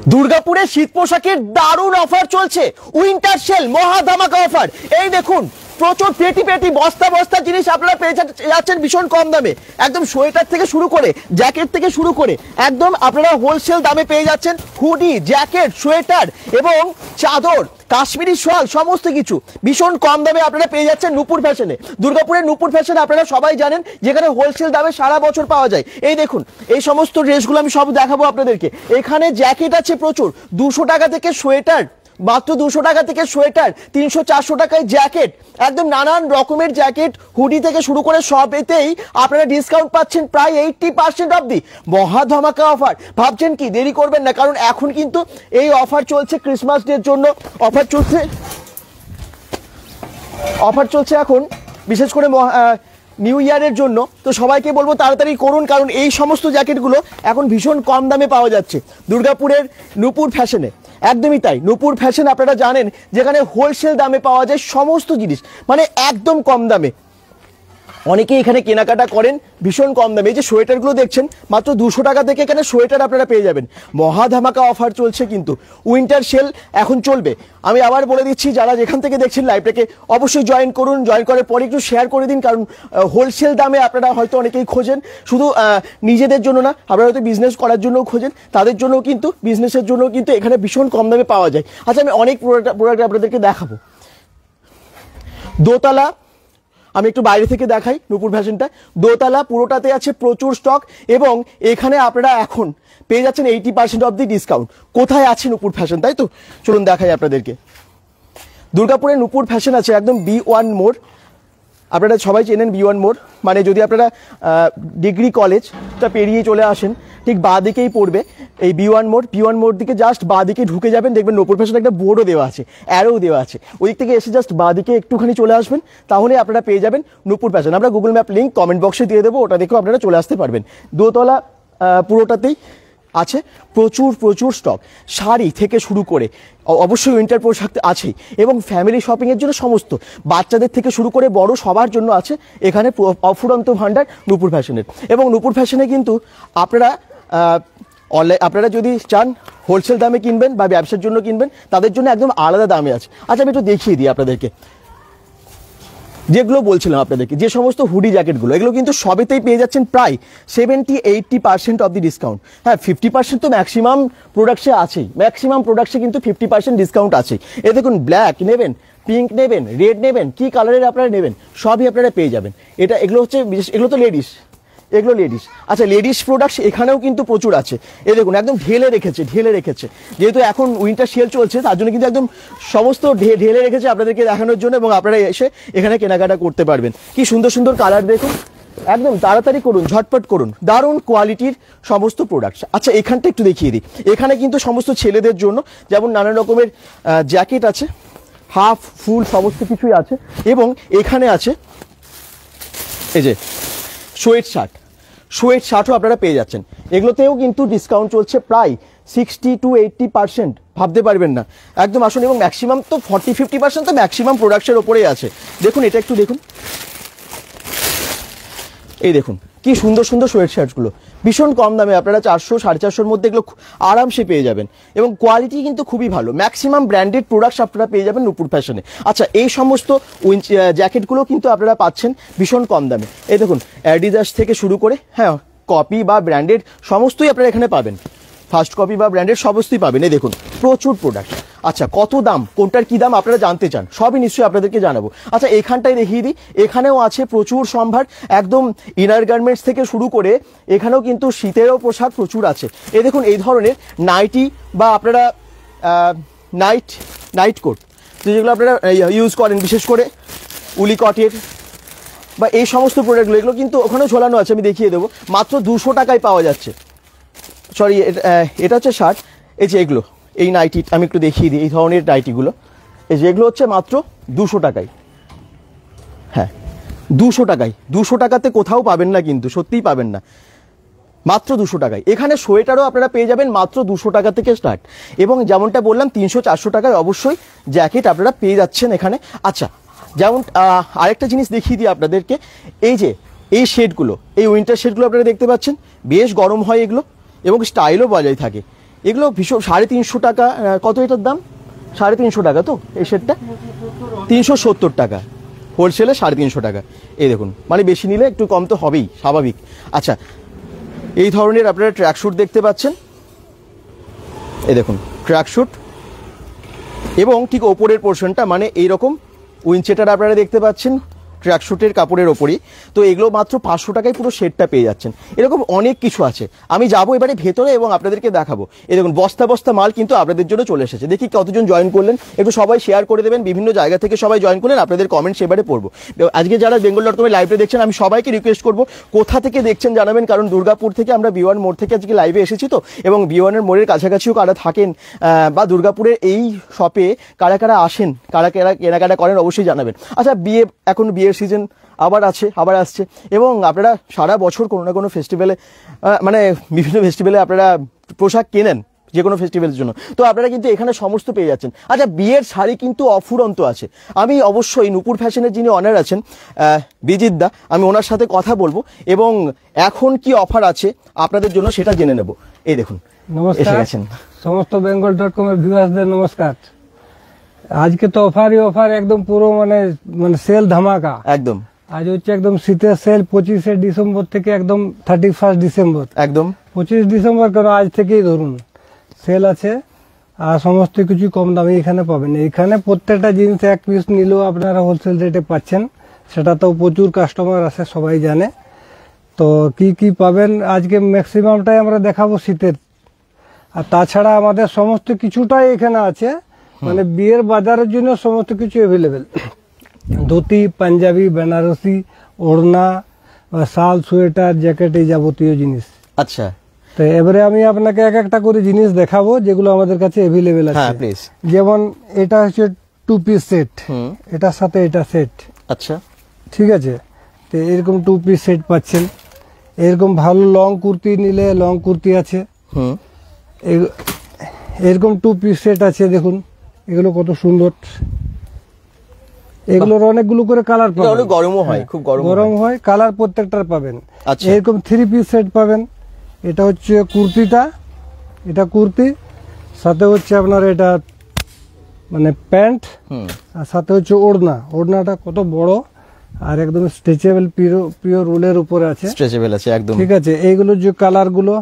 দুর্গাপুরে শীত পোশাকের দারুণ অফার চলছে, উইন্টার সেল মহা ধামাকা অফার। এই দেখুন প্রচুর পেটি পেটি বস্তা বস্তা জিনিস আপনারা পেয়ে যাচ্ছেন ভীষণ কম দামে। একদম সোয়েটার থেকে শুরু করে জ্যাকেট থেকে শুরু করে একদম আপনারা হোলসেল দামে পেয়ে যাচ্ছেন হুডি, জ্যাকেট, সোয়েটার এবং চাদর, কাশ্মীরি শাল, সমস্ত কিছু ভীষণ কম দামে আপনারা পেয়ে যাচ্ছেন নূপুর ফ্যাশনে। দুর্গাপুরের নূপুর ফ্যাশনে আপনারা সবাই জানেন যেখানে হোলসেল দামে সারা বছর পাওয়া যায়। এই দেখুন এই সমস্ত ড্রেসগুলো আমি সব দেখাবো আপনাদেরকে। এখানে জ্যাকেট আছে প্রচুর, 200 টাকা থেকে সোয়েটার, মাত্র 200 টাকা থেকে সোয়েটার, 300-400 টাকায় জ্যাকেট, একদম নানান রকমের জ্যাকেট, হুডি থেকে শুরু করে সব এতেই আপনারা ডিসকাউন্ট পাচ্ছেন প্রায় 80% অবধি। মহা ধামাকা অফার। ভাবছেন কি দেরি করবেন না, কারণ এখন কিন্তু এই অফার চলছে ক্রিসমাস ডের জন্য। অফার চলছে এখন বিশেষ করে নিউ ইয়ারের জন্য। তো সবাইকে বলবো তাড়াতাড়ি করুন, কারণ এই সমস্ত জ্যাকেটগুলো এখন ভীষণ কম দামে পাওয়া যাচ্ছে দুর্গাপুরের নূপুর ফ্যাশনে। একদমই তাই, নূপুর ফ্যাশন আপনারা জানেন যেখানে হোলসেল দামে পাওয়া যায় সমস্ত জিনিস, মানে একদম কম দামে। অনেকেই এখানে কেনাকাটা করেন ভীষণ কম দামে। এই যে সোয়েটারগুলো দেখছেন মাত্র 200 টাকা থেকে এখানে সোয়েটার আপনারা পেয়ে যাবেন। মহা ধামাকা অফার চলছে কিন্তু, উইন্টার সেল এখন চলবে। আমি আবার বলে দিচ্ছি, যারা যেখান থেকে দেখছেন লাইভটাকে অবশ্যই জয়েন করুন। জয়েন করার পরে একটু শেয়ার করে দিন, কারণ হোলসেল দামে আপনারা হয়তো অনেকেই খোঁজেন, শুধু নিজেদের জন্য না, আপনারা হয়তো বিজনেস করার জন্যও খোঁজেন, তাদের জন্য কিন্তু বিজনেসের জন্য কিন্তু এখানে ভীষণ কম দামে পাওয়া যায়। আচ্ছা আমি অনেক প্রোডাক্ট আপনাদেরকে দেখাবো। দোতলা আমি একটু বাইরে থেকে দেখাই নূপুর ফ্যাশনটা। দোতলা পুরোটাতে আছে প্রচুর স্টক এবং এখানে আপনারা এখন পেয়ে যাচ্ছেন 80% অব দি ডিসকাউন্ট। কোথায় আছে নূপুর ফ্যাশন, তাই তো? চলুন দেখাই আপনাদেরকে। দুর্গাপুরে নূপুর ফ্যাশন আছে একদম B1 মোড়। আপনারা সবাই চেনেন B1 মোড়, মানে যদি আপনারা ডিগ্রি কলেজটা পেরিয়ে চলে আসেন ঠিক বাঁ দিকেই পড়বে এই B1 মোড়। B1 মোড় দিকে জাস্ট বাঁ দিকে ঢুকে যাবেন, দেখবেন নূপুর ফ্যাশন একটা বোর্ডও দেওয়া আছে, অ্যারো দেওয়া আছে। ওই দিক থেকে এসে জাস্ট বাঁ দিকে একটুখানি চলে আসবেন, তাহলে আপনারা পেয়ে যাবেন নূপুর ফ্যাশন। আমরা গুগল ম্যাপ লিঙ্ক কমেন্ট বক্সে দিয়ে দেবো, ওটা দেখেও আপনারা চলে আসতে পারবেন। দোতলা পুরোটাতেই আছে প্রচুর স্টক, শাড়ি থেকে শুরু করে অবশ্যই উইন্টার পোশাক আছেই, এবং ফ্যামিলি শপিংয়ের জন্য সমস্ত, বাচ্চাদের থেকে শুরু করে বড় সবার জন্য আছে এখানে অফুরন্ত ভান্ডার নূপুর ফ্যাশনের। এবং নূপুর ফ্যাশনে কিন্তু আপনারা যদি চান হোলসেল দামে কিনবেন বা ব্যবসার জন্য কিনবেন, তাদের জন্য একদম আলাদা দামে আছে। আচ্ছা আমি একটু দেখিয়ে দিই আপনাদেরকে, যেগুলো বলছিলাম আপনাদেরকে, যে সমস্ত হুডি জ্যাকেটগুলো, এগুলো কিন্তু সবেতেই পেয়ে যাচ্ছেন প্রায় 70-80% অব দি ডিসকাউন্ট। হ্যাঁ 50% তো ম্যাক্সিমাম প্রোডাক্টসে আছেই, ম্যাক্সিমাম প্রোডাক্টসে কিন্তু 50% ডিসকাউন্ট আছেই। এ দেখুন ব্ল্যাক নেবেন, পিঙ্ক নেবেন, রেড নেবেন, কি কালারের আপনারা নেবেন সবই আপনারা পেয়ে যাবেন। এগুলো হচ্ছে এগুলো তো লেডিস, এগুলো লেডিস। আচ্ছা লেডিস প্রোডাক্টস এখানেও কিন্তু প্রচুর আছে। এই দেখুন একদম ঢেলে রেখেছে, যেহেতু এখন উইন্টার সেল চলছে তার জন্য কিন্তু একদম সমস্ত ঢেলে রেখেছে আপনাদেরকে দেখানোর জন্য, এবং আপনারা এসে এখানে কেনাকাটা করতে পারবেন। কি সুন্দর কালার দেখুন, একদম তাড়াতাড়ি করুন, ঝটপট করুন, দারুণ কোয়ালিটির সমস্ত প্রোডাক্টস। আচ্ছা এখানটা একটু দেখিয়ে দিই। এখানে কিন্তু সমস্ত ছেলেদের জন্য যেমন নানান রকমের জ্যাকেট আছে, হাফ ফুল সমস্ত কিছুই আছে, এবং এখানে আছে এই যে সোয়েট শার্টও আপনারা পেয়ে যাচ্ছেন। এগুলোতেও কিন্তু ডিসকাউন্ট চলছে প্রায় 60-80%, ভাবতে পারবেন না। একদম আসুন, এবং ম্যাক্সিমাম তো 40-50% তো ম্যাক্সিমাম প্রোডাক্টসের ওপরেই আছে। দেখুন এটা একটু দেখুন, এই দেখুন কি সুন্দর সোয়েট শার্টগুলো ভীষণ কম দামে আপনারা 400-450-র মধ্যে এগুলো আরামসে পেয়ে যাবেন, এবং কোয়ালিটি কিন্তু খুবই ভালো। ম্যাক্সিমাম ব্র্যান্ডেড প্রোডাক্টস আপনারা পেয়ে যাবেন নূপুর ফ্যাশনে। আচ্ছা এই সমস্ত জ্যাকেটগুলো কিন্তু আপনারা পাচ্ছেন ভীষণ কম দামে। এই দেখুন অ্যাডিডাস থেকে শুরু করে, হ্যাঁ কপি বা ব্র্যান্ডেড সমস্তই আপনারা এখানে পাবেন, ফার্স্ট কপি বা ব্র্যান্ডেড সমস্তই পাবেন। এই দেখুন প্রচুর প্রোডাক্ট। আচ্ছা কত দাম, কোনটার কি দাম আপনারা জানতে চান, সবই নিশ্চয়ই আপনাদেরকে জানাবো। আচ্ছা এখানটাই দেখিয়ে দিই, এখানেও আছে প্রচুর সম্ভার, একদম ইনার গার্মেন্টস থেকে শুরু করে এখানেও কিন্তু শীতেরও পোশাক প্রচুর আছে। এই দেখুন এই ধরনের নাইটি বা আপনারা নাইট কোট যেগুলো আপনারা ইউজ করেন, বিশেষ করে উলি কটের বা এই সমস্ত প্রোডাক্টগুলো, এগুলো কিন্তু ওখানেও ঝোলানো আছে, আমি দেখিয়ে দেবো। মাত্র 200 টাকায় পাওয়া যাচ্ছে। সরি এটা হচ্ছে শার্ট। এই যে এগুলো, এই নাইটি আমি একটু দেখিয়ে দিই, এই ধরনের নাইটিগুলো এই যে এগুলো হচ্ছে মাত্র 200 টাকায়। হ্যাঁ 200 টাকাতে কোথাও পাবেন না, কিন্তু সত্যিই পাবেন না, মাত্র 200 টাকায়। এখানে সোয়েটারও আপনারা পেয়ে যাবেন মাত্র 200 টাকা থেকে স্টার্ট, এবং যেমনটা বললাম 300-400 টাকায় অবশ্যই জ্যাকেট আপনারা পেয়ে যাচ্ছেন এখানে। আচ্ছা যেমন আরেকটা জিনিস দেখিয়ে দিই আপনাদেরকে, এই যে এই শেডগুলো, এই উইন্টার শেডগুলো আপনারা দেখতে পাচ্ছেন, বেশ গরম হয় এগুলো এবং স্টাইলও বজায় থাকে। এগুলো ভীষণ 350 টাকা। কত এটার দাম? 350 টাকা তো এই সেটটা? 370 টাকা হোলসেলে, 350 টাকা। এই দেখুন, মানে বেশি নিলে একটু কম তো হবেই, স্বাভাবিক। আচ্ছা, এই ধরনের আপনারা ট্র্যাক স্যুট দেখতে পাচ্ছেন, এই দেখুন ট্র্যাক স্যুট, এবং ঠিক ওপরের পোর্শনটা মানে এইরকম উইনচেটার আপনারা দেখতে পাচ্ছেন ট্র্যাকশুটের কাপড়ের ওপরই। তো এগুলো মাত্র 500 টাকায় পুরো সেটটা পেয়ে যাচ্ছেন। এরকম অনেক কিছু আছে, আমি যাবো এবারে ভেতরে এবং আপনাদেরকে দেখাবো। এই দেখুন বস্তা বস্তা মাল কিন্তু আপনাদের জন্য চলে এসেছে। দেখি কতজন জয়েন করলেন, একটু সবাই শেয়ার করে দেবেন। বিভিন্ন জায়গা থেকে সবাই জয়েন করলেন, আপনাদের কমেন্ট সেবারে পড়বো। আজকে যারা bengal.com লাইভে দেখছেন, আমি সবাইকে রিকোয়েস্ট করবো কোথা থেকে দেখছেন জানাবেন, কারণ দুর্গাপুর থেকে আমরা B1 মোড় থেকে আজকে লাইভে এসেছি তো, এবং B1 এর মোড়ের কাছাকাছিও কারা থাকেন বা দুর্গাপুরের এই শপে কারা কারা আসেন, কারা কারা কেনাকাটা করেন অবশ্যই জানাবেন। আচ্ছা, এখন বিয়ের সিজন আবার আসছে, এবং আপনারা সারা বছর কোনো না কোনো ফেস্টিভ্যালে মানে বিভিন্ন ফেস্টিভ্যালে আপনারা পোশাক কেনেন যে কোনো ফেস্টিভ্যালের জন্য, তো আপনারা কিন্তু এখানে সমস্ত পেয়ে যাচ্ছেন। আচ্ছা, বিয়ের শাড়ি কিন্তু অফুরন্ত আছে। আমি অবশ্যই নূপুর ফ্যাশনের যিনি অনার আছেন বিজিত দা, আমি ওনার সাথে কথা বলবো এবং এখন কি অফার আছে আপনাদের জন্য সেটা জেনে নেব। এই দেখুন, নমস্কার সমস্ত bengal.com এর ভিউয়ার্সদের নমস্কার। আজকে তো অফার একদম পুরো মানে সেল ধামাকা একদম। আজ হচ্ছে একদম শীতের সেল 25শে ডিসেম্বর থেকে একদম 31 ডিসেম্বর, একদম 25 ডিসেম্বর কেন আজ থেকেই ধরুন সেল আছে, আর সমস্ত কিছু কম দামে এখানে পাবেন। এখানে প্রত্যেকটা জিনিস এক পিস নিলেও আপনারা হোলসেল রেটে পাচ্ছেন, সেটা তো প্রচুর কাস্টমার আছে, সবাই জানে। তো কি কি পাবেন আজকে ম্যাক্সিমামটাই আমরা দেখাবো শীতের, আর তাছাড়া আমাদের সমস্ত কিছুটাই এখানে আছে, মানে বিয়ের বাজারের জন্য সমস্ত কিছু অ্যাভেলেবেল। ধুতি, পাঞ্জাবি, বেনারসি, ওড়না, শাল, সোয়েটার, জ্যাকেট, এই যাবতীয় জিনিস। আচ্ছা, তো এবারে আমি আপনাকে এক একটা করে জিনিস দেখাবো যেগুলো আমাদের কাছে অ্যাভেলেবেল আছে। যেমন এটা হচ্ছে 2 পিস সেট, এটার সাথে এটা সেট। আচ্ছা, ঠিক আছে, তো এরকম 2 পিস সেট পাচ্ছেন। এরকম ভালো লং কুর্তি নিলে লং কুর্তি আছে, এরকম 2 পিস সেট আছে। দেখুন এগুলো কত সুন্দর, এগুলোর অনেকগুলো করে কালার পাবেন, গরমও হয়, খুব গরম হয়, কালার প্রত্যেকটার পাবেন। এরকম 3 পিস সেট পাবেন। এটা হচ্ছে কুর্তিটা, এটা কুর্তি, সাথে হচ্ছে আপনার এটা মানে প্যান্ট, আর সাথে হচ্ছে ওড়না। ওড়নাটা কত বড় আর একদম স্ট্রেচেবল, পিওর উলের উপরে আছে, স্ট্রেচেবল আছে একদম। ঠিক আছে, এইগুলো যে কালার গুলো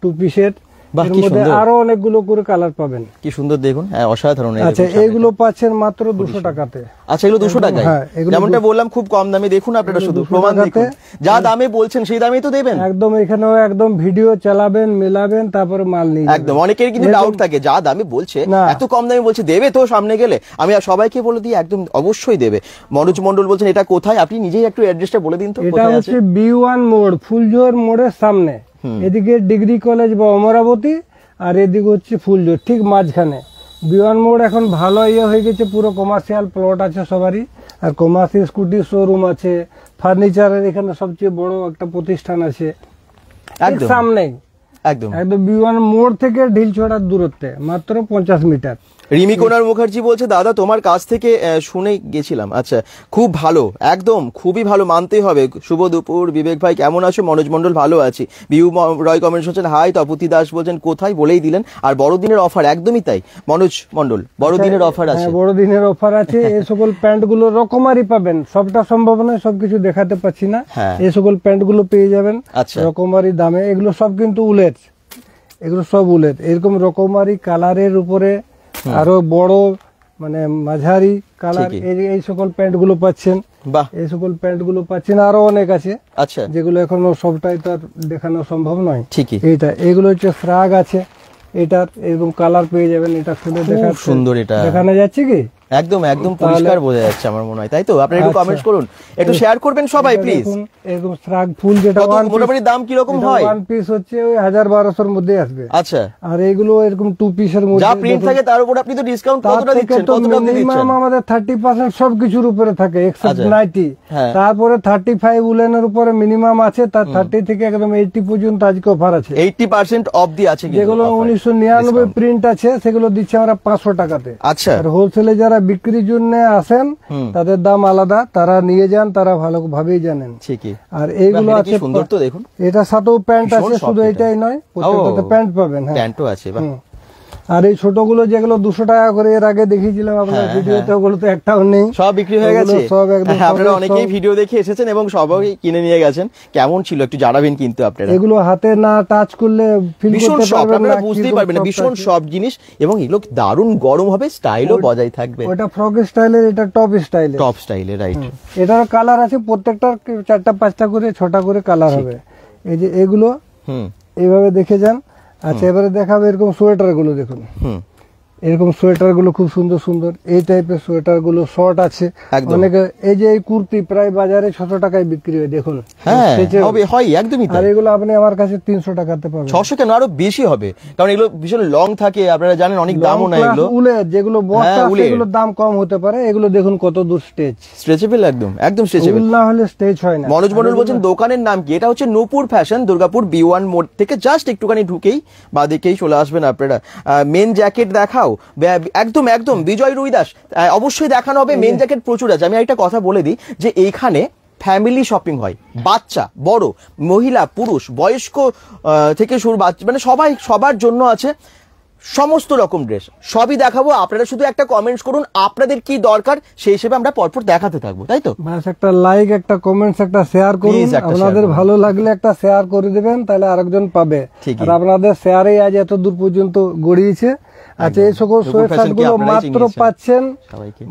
2 পিসের, আরো অনেকগুলো করে কালার পাবেন। কি সুন্দর দেখুন, অসাধারণ। আচ্ছা, এইগুলো পাচ্ছেন মাত্র 200 টাকাতে। আচ্ছা, এগুলো 200 টাকায়, যেমনটা বললাম খুব কম দামে। দেখুন আপনারা শুধু প্রমাণ দেখুন, যা দামে বলছেন সেই দামেই তো দেবেন একদম। এখানেও একদম ভিডিও চালাবেন, মেলাবেন, তারপরে মাল নিয়ে একদম। অনেকের কিন্তু ডাউট থাকে, যা দামে বলছে, এত কম দামে বলছে, দেবে তো সামনে গেলে? আমি সবাইকে বলে দিই একদম অবশ্যই দেবে। মনোজ মন্ডল বলছেন এটা কোথায়, আপনি নিজেই একটু অ্যাড্রেসটা বলে দিন তো। এটা হচ্ছে B1 মোড়, ফুলজোর মোড়ের সামনে। এদিকে ডিগ্রি কলেজ বা অমরাবতী, আর এদিকে হচ্ছে ফুলজোর, ঠিক মাঝখানে। B1 মোড় এখন ভালো হয়ে গেছে, পুরো কমার্শিয়াল প্লট আছে সবারই, আর কমার্শিয়াল স্কুটি শোরুম আছে, ফার্নিচারের এখানে সবচেয়ে বড় একটা প্রতিষ্ঠান আছে সামনে একদম। একদম B1 মোড় থেকে ঢিলছড়ার দূরত্বে মাত্র 50 মিটার। রিমি কোনার মুখার্জি বলছে, দাদা তোমার কাছ থেকে শুনে গেছিলাম। আচ্ছা, খুব ভালো, একদম খুবই ভালো, মানতেই হবে। শুভ দুপুর বিবেক ভাই, কেমন আছো? মনোজ মন্ডল, ভালো আছি। বিউ রয় কমেন্টস হচ্ছেন হাই। তপতি দাস বলছেন কোথায়, বলেই দিলেন। আর বড়দিনের অফার, একদমই তাই মনোজ মন্ডল, বড়দিনের অফার আছে, বড়দিনের অফার আছে। এই সকল প্যান্ট গুলো রকমারি পাবেন, সবটা সম্ভব নয়, সবকিছু দেখাতে পাচ্ছি না। এই সকল প্যান্ট গুলো পেয়ে যাবেন রকমারি দামে। এগুলো সব কিন্তু উলের, এগুলো সব উলের, এরকম রকমারি কালারের উপরে আরো বড় মানে মাঝারি কালার, এই সকল প্যান্ট গুলো পাচ্ছেন। এই সকল প্যান্ট গুলো পাচ্ছেন, আরো অনেক আছে। আচ্ছা, যেগুলো এখনো সবটাই তো আর দেখানো সম্ভব নয়। ঠিকই, এইটা এগুলো হচ্ছে ফ্রাক আছে, এটার এরকম কালার পেয়ে যাবেন। এটা খুলে দেখা সুন্দর, এটা দেখানো যাচ্ছে কি একদম একদম পরিষ্কার বোঝা যাচ্ছে আমার মনে হয়, তাই তো? আপনারা একটু কমেন্টস করুন, একটু শেয়ার করবেন সবাই প্লিজ। এরকম ফ্রাক ফুল, যেটা মোটামুটি দাম কি রকম হয়? 1 পিস হচ্ছে ওই 1000-1200 এর মধ্যে আসবে। আচ্ছা, আর এইগুলো এরকম 2 পিসের মধ্যে যা প্রিন্ট থাকে তার উপর আপনি তো ডিসকাউন্ট কতটা দিচ্ছেন? কতটা দিচ্ছেন? মিনিমাম আমাদের 30% সবকিছুর উপরে থাকে, এক্সেপ্ট নাইটি। তারপরে 35 উলেনের উপরে মিনিমাম আছে, তার 30 থেকে একদম 80 পর্যন্ত আজকে অফার আছে। 80% অফ দি আছে, যেগুলো 1999 প্রিন্ট আছে সেগুলো দিচ্ছি আমরা 500 টাকাতে। আচ্ছা, আর হোলসেলে যারা বিক্রির জন্য আসেন তাদের দাম আলাদা, তারা নিয়ে যান, তারা ভালোভাবেই জানেন। ঠিকই। আর এইগুলো আছে সুন্দর তো দেখুন, এটা সাথেও প্যান্ট আছে, শুধু এটাই নয়, প্রত্যেকটাতে প্যান্ট পাবেন। হ্যাঁ, প্যান্টও আছে। আর এই ছোটগুলো যেগুলো 200 টাকা করে এর আগে দেখিয়েছিলাম আপনার ভিডিওতে, ওগুলো তো একটাও নেই, সব বিক্রি হয়ে গেছে। সব একদম, আপনারা অনেকেই ভিডিও দেখে এসেছেন এবং সবাই কিনে নিয়ে গেছেন। কেমন ছিল একটু জানাবেন কিন্তু আপনারা। এগুলো হাতে না টাচ করলে ফিল করতে পারবেন না, বুঝতেই পারবেন না, ভীষণ সফট জিনিস এবং এগুলো দারুণ গরম হবে, স্টাইলও বজায় থাকবে। ওটা ফ্রক স্টাইলের, এটা টপ স্টাইলের। টপ স্টাইলের, রাইট। এটার কালার আছে, প্রত্যেকটার 4টা 5টা করে 6টা করে কালার হবে। এই যে এগুলো এইভাবে দেখে যান। আচ্ছা, এবারে দেখাবো এরকম সোয়েটার গুলো। দেখুন এরকম সোয়েটার গুলো খুব সুন্দর সুন্দর, এই টাইপের সোয়েটার গুলো শর্ট আছে অনেকে। এই যে এই কুর্তি প্রায় বাজারে 600 টাকায় বিক্রি হয়, দেখুন। আর এগুলো আপনি আমার কাছে 300 টাকাতে পাবেন। 600 কেন, আরো বেশি হবে, কারণ এগুলো ভীষণ লং থাকে, আপনারা জানেন, অনেক দামও না এগুলো। উলের যেগুলো বস্তা আছে এগুলোর দাম কম হতে পারে। এগুলো দেখুন কত দূর স্ট্রেচেবল, একদম একদম স্ট্রেচেবল, না হলে স্টেজ হয় না। মনোজ মন্ডল বলছেন দোকানের নাম কি? এটা হচ্ছে নূপুর ফ্যাশন, দুর্গাপুর B1 মোড় থেকে জাস্ট একটুখানি ঢুকেই বাদিকেই চলে আসবেন আপনারা। মেন জ্যাকেট দেখাও, একদম একদম বিজয় রুইদাস, অবশ্যই দেখানো হবে। মেন জ্যাকেট প্রচুর আছে। আমি একটা কথা বলে দিই যে এইখানে ফ্যামিলি শপিং হয়, বাচ্চা বড়, মহিলা পুরুষ বয়স্ক থেকে শুরু, মানে সবাই, সবার জন্য আছে সমস্ত রকম ড্রেস, সবই দেখাবো। আপনারা শুধু একটা কমেন্টস করুন আপনাদের কি দরকার, সেই হিসেবে আমরা পরপর দেখাতে থাকবো, তাই তো? বাস একটা লাইক, একটা কমেন্টস, একটা শেয়ার করুন। আপনাদের ভালো লাগলে একটা শেয়ার করে দিবেন, তাহলে আরেকজন পাবে। আর আপনাদের শেয়ারেই আজ এত দূর পর্যন্ত গড়িয়েছে। আচ্ছা, এই সকল সোয়েট শার্ট গুলো মাত্র পাচ্ছেন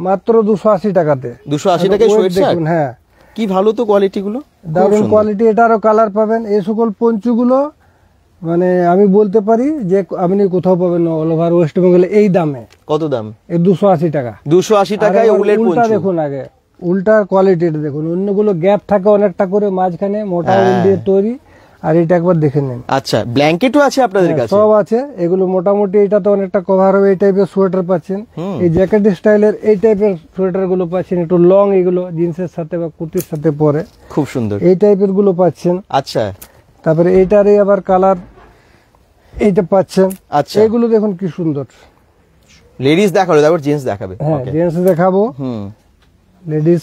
মাত্র 280 টাকাতে। 280 টাকায় সোয়েট শার্ট? হ্যাঁ, কি ভালো তো কোয়ালিটি গুলো, দারুণ কোয়ালিটি। এটারও কালার পাবেন। এই সকল পঞ্চুগুলো মানে আমি বলতে পারি যে আপনি কোথাও পাবেন না অল ওভার ওয়েস্ট বেঙ্গলে এই দামে। কত দাম? এই 280 টাকা। 280 টাকায় উলের পঞ্চু। উল্টা দেখুন, আগে উল্টার কোয়ালিটিটা দেখুন। অন্যগুলো গ্যাপ থাকে অনেকটা করে মাঝখানে, মোটা উল দিয়ে তৈরি। আর এটা একবার দেখে নেন। আচ্ছা, ব্ল্যাঙ্কেটও আছে আপনাদের কাছে? সব আছে। এগুলো মোটামুটি এটা তো অনেকটা কভার হবে। এই টাইপের সোয়েটার পাচ্ছেন, এই জ্যাকেট স্টাইলের এই টাইপের সোয়েটার গুলো পাচ্ছেন, একটু লং, এগুলো জিন্সের সাথে বা কুর্তির সাথে পরে খুব সুন্দর এই টাইপের গুলো পাচ্ছেন। আচ্ছা, তারপরে এইটারই আবার কালার এইটা পাচ্ছেন। আচ্ছা, এগুলো দেখুন কি সুন্দর। লেডিস দেখালো, তারপর জেন্টস দেখাবে? হ্যাঁ, জেন্টস দেখাবো। লেডিস,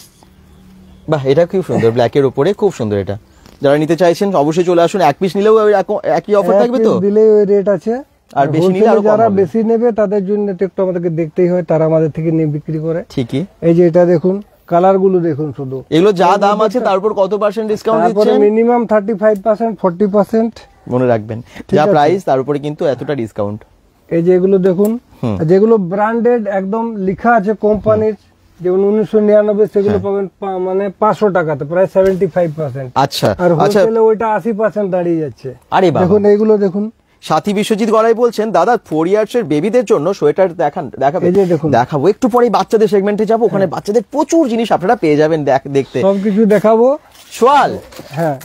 বাহ, এটা খুব সুন্দর, ব্ল্যাকের উপরে খুব সুন্দর। এটা যারা নিতে চাইছেন অবশ্যই চলে আসুন। এক পিস নিলেও একই অফার থাকবে তো? দিলেই ওই রেট আছে। আর বেশি নিলে আরো যারা বেশি নেবে তাদের জন্য একটু আমাদেরকে দেখতেই হয়, তারা আমাদের থেকে নিয়ে বিক্রি করে। ঠিকই। এই যে এটা দেখুন, কালার গুলো দেখুন, শুধু এগুলো যা দাম আছে তারপর কত % ডিসকাউন্ট দিচ্ছেন? মিনিমাম 35%, 40%। মনে রাখবেন, যা প্রাইস তার উপরে কিন্তু এতটা ডিসকাউন্ট। এই যে এগুলো দেখুন, যেগুলো ব্র্যান্ডেড একদম লেখা আছে কোম্পানির, যেমন 1999, সেগুলো পাবেন মানে 500 টাকাতে, প্রায় 75%। আচ্ছা, আর হোলসেলে ওইটা 80% দাঁড়িয়ে যাচ্ছে। আরে বাবা, দেখুন এইগুলো দেখুন। সাথী বিশ্বজিৎ গড়াই বলছেন দাদা 4 ইয়ার্স এর বেবিদের জন্য সোয়েটার দেখাবো একটু পরে। বাচ্চাদের সেগমেন্টে যাবো, ওখানে বাচ্চাদের প্রচুর জিনিস আপনারা পেয়ে যাবেন দেখতে, সবকিছু দেখাবো। শাল, হ্যাঁ,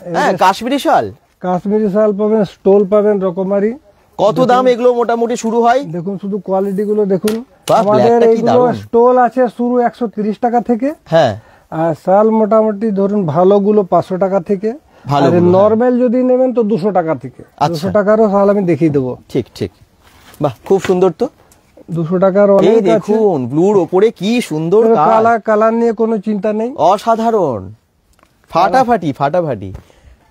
কাশ্মীরি শাল, কাশ্মীরি শাল পাবেন, স্টোল পাবেন, রকমারি। কত দাম এগুলো মোটামুটি শুরু হয়? দেখুন শুধু কোয়ালিটি গুলো দেখুন। আমাদের এইগুলো স্টোল আছে শুরু 130 টাকা থেকে। হ্যাঁ, আর শাল মোটামুটি ধরুন ভালো গুলো 500 টাকা থেকে। আর নরমাল যদি নেবেন তো 200 টাকা থেকে। 200 টাকারও শাল আমি দেখিয়ে দেবো। ঠিক ঠিক, বাহ, খুব সুন্দর তো। 200 টাকার অনেক আছে। দেখুন ব্লুর উপরে কি সুন্দর কালার নিয়ে কোনো চিন্তা নেই, অসাধারণ, ফাটাফাটি ফাটাফাটি।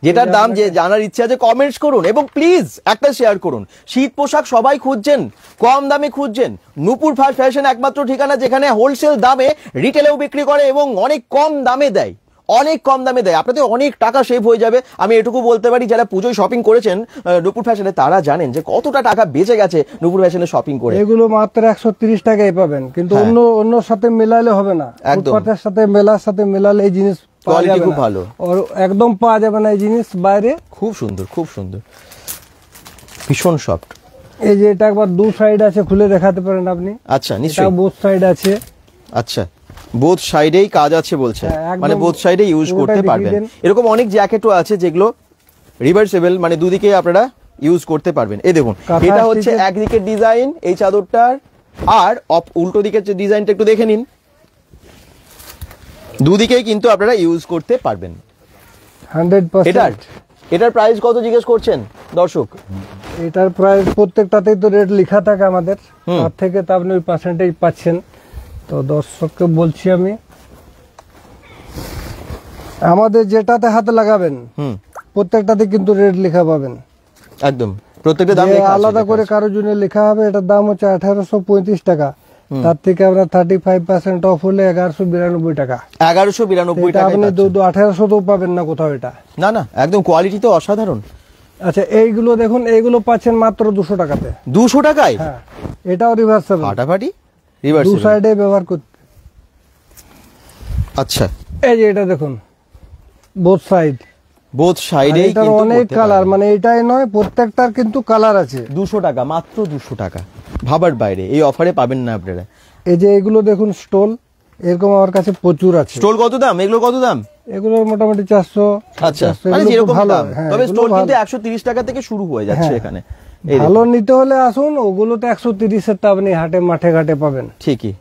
যেটার দাম যে জানার ইচ্ছে আছে কমেন্টস করুন এবং প্লিজ একটা শেয়ার করুন। শীত পোশাক সবাই খুঁজছেন, কম দামে খুঁজছেন, নূপুর ফ্যাশন একমাত্র ঠিকানা যেখানে হোলসেল দামে রিটেলেও বিক্রি করে এবং অনেক কম দামে দেয়, অনেক কম দামে দেয়। আপনাদের অনেক টাকা সেভ হয়ে যাবে। আমি এটুকু বলতে পারি, যারা পুজোয় শপিং করেছেন নূপুর ফ্যাশনে তারা জানেন যে কতটা টাকা বেঁচে গেছে নূপুর ফ্যাশনে শপিং করে। এগুলো মাত্র 130 টাকায় পাবেন, কিন্তু অন্য সাথে মেলালে হবে না। ফুটপাতের সাথে মেলার সাথে মেলালে এই জিনিস কোয়ালিটি খুব ভালো, একদম পাওয়া যাবে না এই জিনিস বাইরে। খুব সুন্দর, খুব সুন্দর, ভীষণ সফট। এই যে এটা একবার দু সাইড আছে, খুলে দেখাতে পারেন আপনি? আচ্ছা, নিশ্চয়ই বোথ সাইড আছে। আচ্ছা, বোথ সাইডেই কাজ আছে বলছে, মানে বোথ সাইডে ইউজ করতে পারবেন। এরকম অনেক জ্যাকেটও আছে যেগুলো রিভার্সেবল, মানে দুদিকে আপনারা ইউজ করতে পারবেন। এই দেখুন, এটা হচ্ছে একদিকের ডিজাইন এই চাদরটার, আর উল্টো দিকের যে ডিজাইনটা একটু দেখে নিন। দুদিকেই কিন্তু আপনারা ইউজ করতে পারবেন 100%। এটার প্রাইস কত জিজ্ঞেস করছেন দর্শক? এটার প্রাইস প্রত্যেকটাতেই তো রেট লেখা থাকে আমাদের, তার থেকে তো আপনি ওই পার্সেন্টেজ পাচ্ছেন। তো দর্শককে বলছি আমি, আমাদের যেটাতে হাতে লাগাবেন প্রত্যেকটাতে কিন্তু রেট লেখা পাবেন, একদম প্রত্যেকটা দাম আলাদা করে কারোর জন্য লেখা হবে। এটার দাম হচ্ছে 1835 টাকা, তার থেকে আমরা 35% অফ হলে 1192 টাকা। 1192 টাকা আপনি 1800 তো পাবেন না কোথাও এটা। না না, একদম কোয়ালিটি তো অসাধারণ। আচ্ছা এইগুলো দেখুন, এইগুলো পাচ্ছেন মাত্র 200 টাকাতে। 200 টাকায়? হ্যাঁ, এটাও রিভার্সেবল, ফাটাফাটি রিভার্সেবল, দু সাইডে ব্যবহার করতে। আচ্ছা, এই যে এটা দেখুন, বোথ সাইডে এটার অনেক কালার, মানে এটাই নয় প্রত্যেকটার কিন্তু কালার আছে। 200 টাকা, মাত্র 200 টাকা, ভাবার বাইরে। এই অফারে পাবেন না আপনারা। এই যে এগুলো দেখুন স্টোল, এরকম আমার কাছে প্রচুর আছে। স্টোল কত দাম? এগুলো কত দাম? এগুলোর মোটামুটি 400। আচ্ছা, মানে যেরকম দাম। তবে স্টোল কিন্তু 130 টাকা থেকে শুরু হয়ে যাচ্ছে এখানে। ভালো নিতে হলে আসুন, ওগুলো তো 130 এর টা আপনি হাটে মাঠে ঘাটে পাবেন। ঠিকই,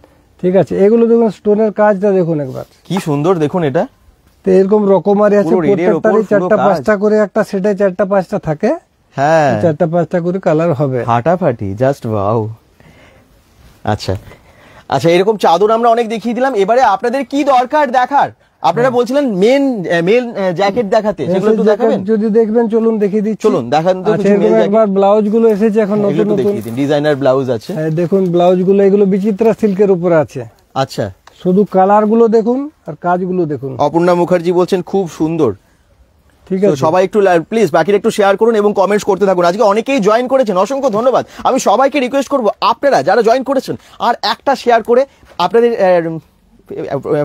ঠিক আছে। এগুলো দেখুন, স্টোনের কাজটা দেখুন একবার, কি সুন্দর দেখুন। এটা তো এরকম রকমারি আছে, প্রত্যেকটারই 4টা-5টা করে, একটা সেটে 4টা-5টা থাকে। হ্যাঁ, 4টা-5টা করে কালার হবে, ফাটাফাটি, জাস্ট ওয়াও। আচ্ছা আচ্ছা, এরকম চাদর আমরা অনেক দেখিয়ে দিলাম। এবারে আপনাদের কি দরকার দেখার? আপনারা বলছিলেন মেন জ্যাকেট দেখাতে, সেগুলো একটু দেখাবেন যদি দেখবেন। চলুন দেখিয়ে দিচ্ছি। চলুন দেখান তো। আচ্ছা, একবার ব্লাউজ গুলো এসেছে এখন নতুন নতুন ডিজাইনার ব্লাউজ আছে। দেখুন ব্লাউজ গুলো, এগুলো বিচিত্রা সিল্কের উপরে আছে। আচ্ছা, শুধু কালার গুলো দেখুন আর কাজগুলো দেখুন। অপর্ণা মুখার্জি বলছেন খুব সুন্দর। ঠিক আছে, সবাই একটু প্লিজ বাকিটা একটু শেয়ার করুন এবং কমেন্টস করতে থাকুন। আজকে অনেকেই জয়েন করেছেন, অসংখ্য ধন্যবাদ। আমি সবাইকে রিকোয়েস্ট করব, আপনারা যারা জয়েন করেছেন আর একটা শেয়ার করে আপনাদের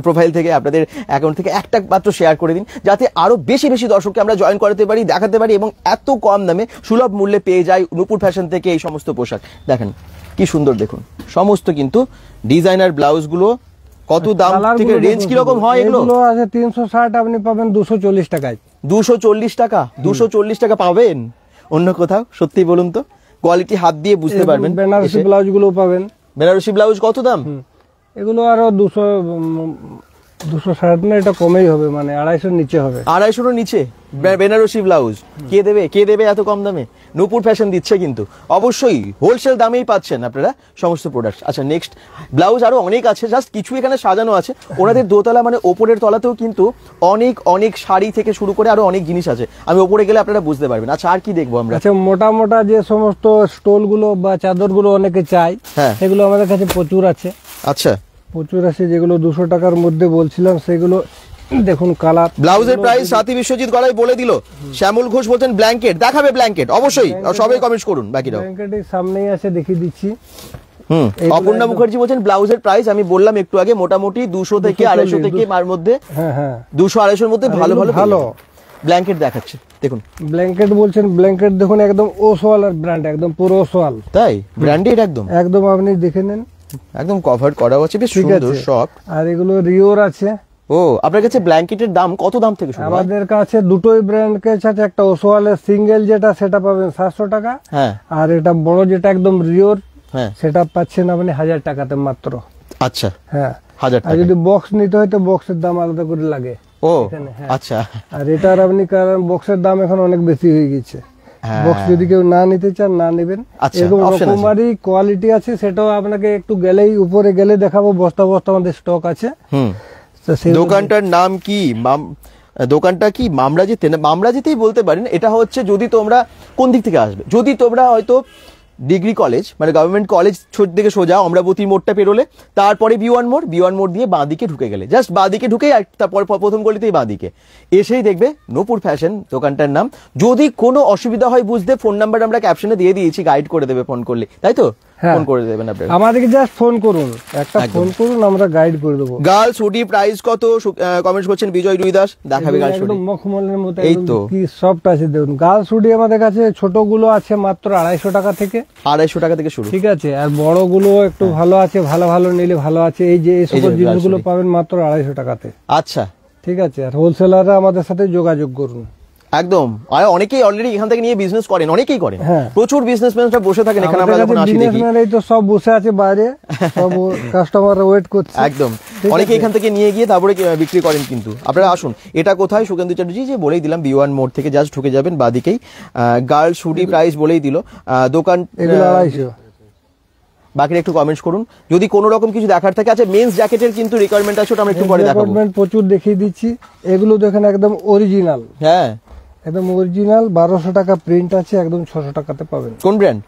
প্রোফাইল থেকে, আপনাদের অ্যাকাউন্ট থেকে একটা মাত্র শেয়ার করে দিন, যাতে আরো বেশি বেশি দর্শককে আমরা জয়েন করাতে পারি, দেখাতে পারি এবং এত কম দামে সুলভ মূল্যে পেয়ে যাই নূপুর ফ্যাশন থেকে এই সমস্ত পোশাক। দেখেন কি সুন্দর, দেখুন সমস্ত কিন্তু ডিজাইনার ব্লাউজ গুলো। কত দাম থেকে রেঞ্জ কি রকম হয়? এগুলো আছে 360, আপনি পাবেন 240 টাকায়। 240 টাকা? 240 টাকা পাবেন অন্য কোথাও? সত্যি বলুন তো, কোয়ালিটি হাত দিয়ে বুঝতে পারবেন। বেনারসি ব্লাউজ গুলো পাবেন। বেনারসি ব্লাউজ কত দাম? এগুলো আরো 260 না, এটা কমেই হবে, মানে 250 নিচে হবে। 250 নিচে বেনারসি ব্লাউজ কে দেবে? কে দেবে এত কম দামে? নূপুর ফ্যাশন দিচ্ছে, কিন্তু অবশ্যই হোলসেল দামেই পাচ্ছেন আপনারা সমস্ত প্রোডাক্ট। আচ্ছা, নেক্সট ব্লাউজ আরো অনেক আছে, জাস্ট কিছু এখানে সাজানো আছে। ওনাদের দোতলা মানে ওপরের তলাতেও কিন্তু অনেক অনেক শাড়ি থেকে শুরু করে আরো অনেক জিনিস আছে। আমি ওপরে গেলে আপনারা বুঝতে পারবেন। আচ্ছা, আর কি দেখবো আমরা? আচ্ছা, মোটা মোটা যে সমস্ত স্টোল গুলো বা চাদর গুলো অনেকে চাই, সেগুলো আমাদের কাছে প্রচুর আছে। আচ্ছা, প্রচুর আছে, যেগুলো 200 টাকার মধ্যে বলছিলাম সেগুলো দেখুন। কালার, ব্লাউজের প্রাইস সাথী বিশ্বজিৎ গড়াই বলে দিল। শ্যামল ঘোষ বলছেন ব্ল্যাঙ্কেট দেখাবে। ব্ল্যাঙ্কেট অবশ্যই, সবাই কমেন্টস করুন। বাকিরাও ব্ল্যাঙ্কেটের সামনেই আছে, দেখিয়ে দিচ্ছি। অপর্ণা মুখার্জি বলছেন ব্লাউজের প্রাইস আমি বললাম একটু আগে, মোটামুটি 200 থেকে 250 থেকে মার মধ্যে। হ্যাঁ, 200-250 মধ্যে ভালো ভালো ভালো ব্ল্যাঙ্কেট দেখাচ্ছে। দেখুন ব্ল্যাঙ্কেট বলছেন, ব্ল্যাঙ্কেট দেখুন একদম ওসওয়ালের ব্র্যান্ড, একদম পুরো ওসওয়াল। তাই ব্র্যান্ডেড একদম একদম, আপনি দেখে নেন, একদম কভার করা আছে, বেশ সুন্দর সব। আর এগুলো রিওর আছে। ও, আপনার কাছে ব্ল্যাঙ্কেটের দাম কত দাম থেকে শুরু? আমাদের কাছে দুটোই ব্র্যান্ড আছে। একটা ওসওয়ালের সিঙ্গেল যেটা, সেটা পাবেন 700 টাকা। হ্যাঁ, আর এটা বড় যেটা একদম রিওর, হ্যাঁ, সেটা পাচ্ছেন আপনি 1000 টাকাতে মাত্র। আচ্ছা, হ্যাঁ 1000 টাকা। আর যদি বক্স নিতে হয় তো বক্সের দাম আলাদা করে লাগে। ও আচ্ছা। আর এটার আপনি, কারণ বক্সের দাম এখন অনেক বেশি হয়ে গেছে, বক্স যদি কেউ না নিতে চান না নেবেন। এরকম রকমারি কোয়ালিটি আছে, সেটাও আপনাকে একটু গেলেই, উপরে গেলে দেখাবো। বস্তা বস্তা আমাদের স্টক আছে। দোকানটার নাম কি? দোকানটা কি মামরাজিতে? না, মামরাজিতেই বলতে পারেন। এটা হচ্ছে, যদি তোমরা কোন দিক থেকে আসবে, যদি তোমরা হয়তো ডিগ্রি কলেজ মানে গভর্নমেন্ট কলেজ থেকে সোজা অমরাবতী মোড়টা পেরোলে, তারপরে B1 মোড় দিয়ে বাঁ দিকে ঢুকে গেলে, জাস্ট বাঁ দিকে ঢুকেই তারপর প্রথম গলিতেই বাঁ দিকে এসেই দেখবে নূপুর ফ্যাশন দোকানটার নাম। যদি কোনো অসুবিধা হয় বুঝতে, ফোন নাম্বার আমরা ক্যাপশনে দিয়ে দিয়েছি, গাইড করে দেবে ফোন করলে, তাই তো? ফোন করে দেবেন আপনারা, আমাদেরকে জাস্ট ফোন করুন, একটা ফোন করুন, আমরা গাইড করে দেবো। গার্লস হুডি প্রাইস কত কমেন্টস করছেন বিজয় রুইদাস। দেখাবে গার্লস হুডি, মখমলের মতো, এই তো কি সফট আছে দেখুন। গার্লস হুডি আমাদের কাছে ছোটগুলো আছে মাত্র 250 টাকা থেকে। 250 টাকা থেকে শুরু, ঠিক আছে। আর বড়গুলো একটু ভালো আছে, ভালো ভালো নিলে ভালো আছে। এই যে এই সকল জিনিসগুলো পাবেন মাত্র 250 টাকাতে। আচ্ছা, ঠিক আছে। আর হোলসেলাররা আমাদের সাথে যোগাযোগ করুন একদম। আর অনেকেই অলরেডি এখান থেকে নিয়ে বিজনেস করেন, অনেকেই করেন, প্রচুর বিজনেসম্যানরা বসে থাকেন এখানে। আমরা যখন আসি দেখি এই তো সব বসে আছে বাইরে, সব কাস্টমাররা ওয়েট করছে। একদম, অনেকে এখান থেকে নিয়ে গিয়ে তারপরে বিক্রি করেন। কিন্তু আপনারা আসুন। এটা কোথায়? সুগন্ধি চ্যাটার্জি যে বলেই দিলাম, B1 মোড় থেকে জাস্ট ঢুকে যাবেন বাদিকেই। গার্লস হুডি প্রাইস বলেই দিল। দোকান বাকিরা একটু কমেন্টস করুন যদি কোনো রকম কিছু দেখার থাকে। আচ্ছা মেন্স জ্যাকেটের কিন্তু রিকোয়ারমেন্ট আছে, ওটা আমরা একটু পরে দেখাবো। প্রচুর দেখিয়ে দিচ্ছি, এগুলো দেখেন একদম অরিজিনাল। হ্যাঁ একদম অরিজিনাল, 1200 টাকা প্রিন্ট আছে, একদম 600 টাকাতে পাবেন। কোন ব্র্যান্ড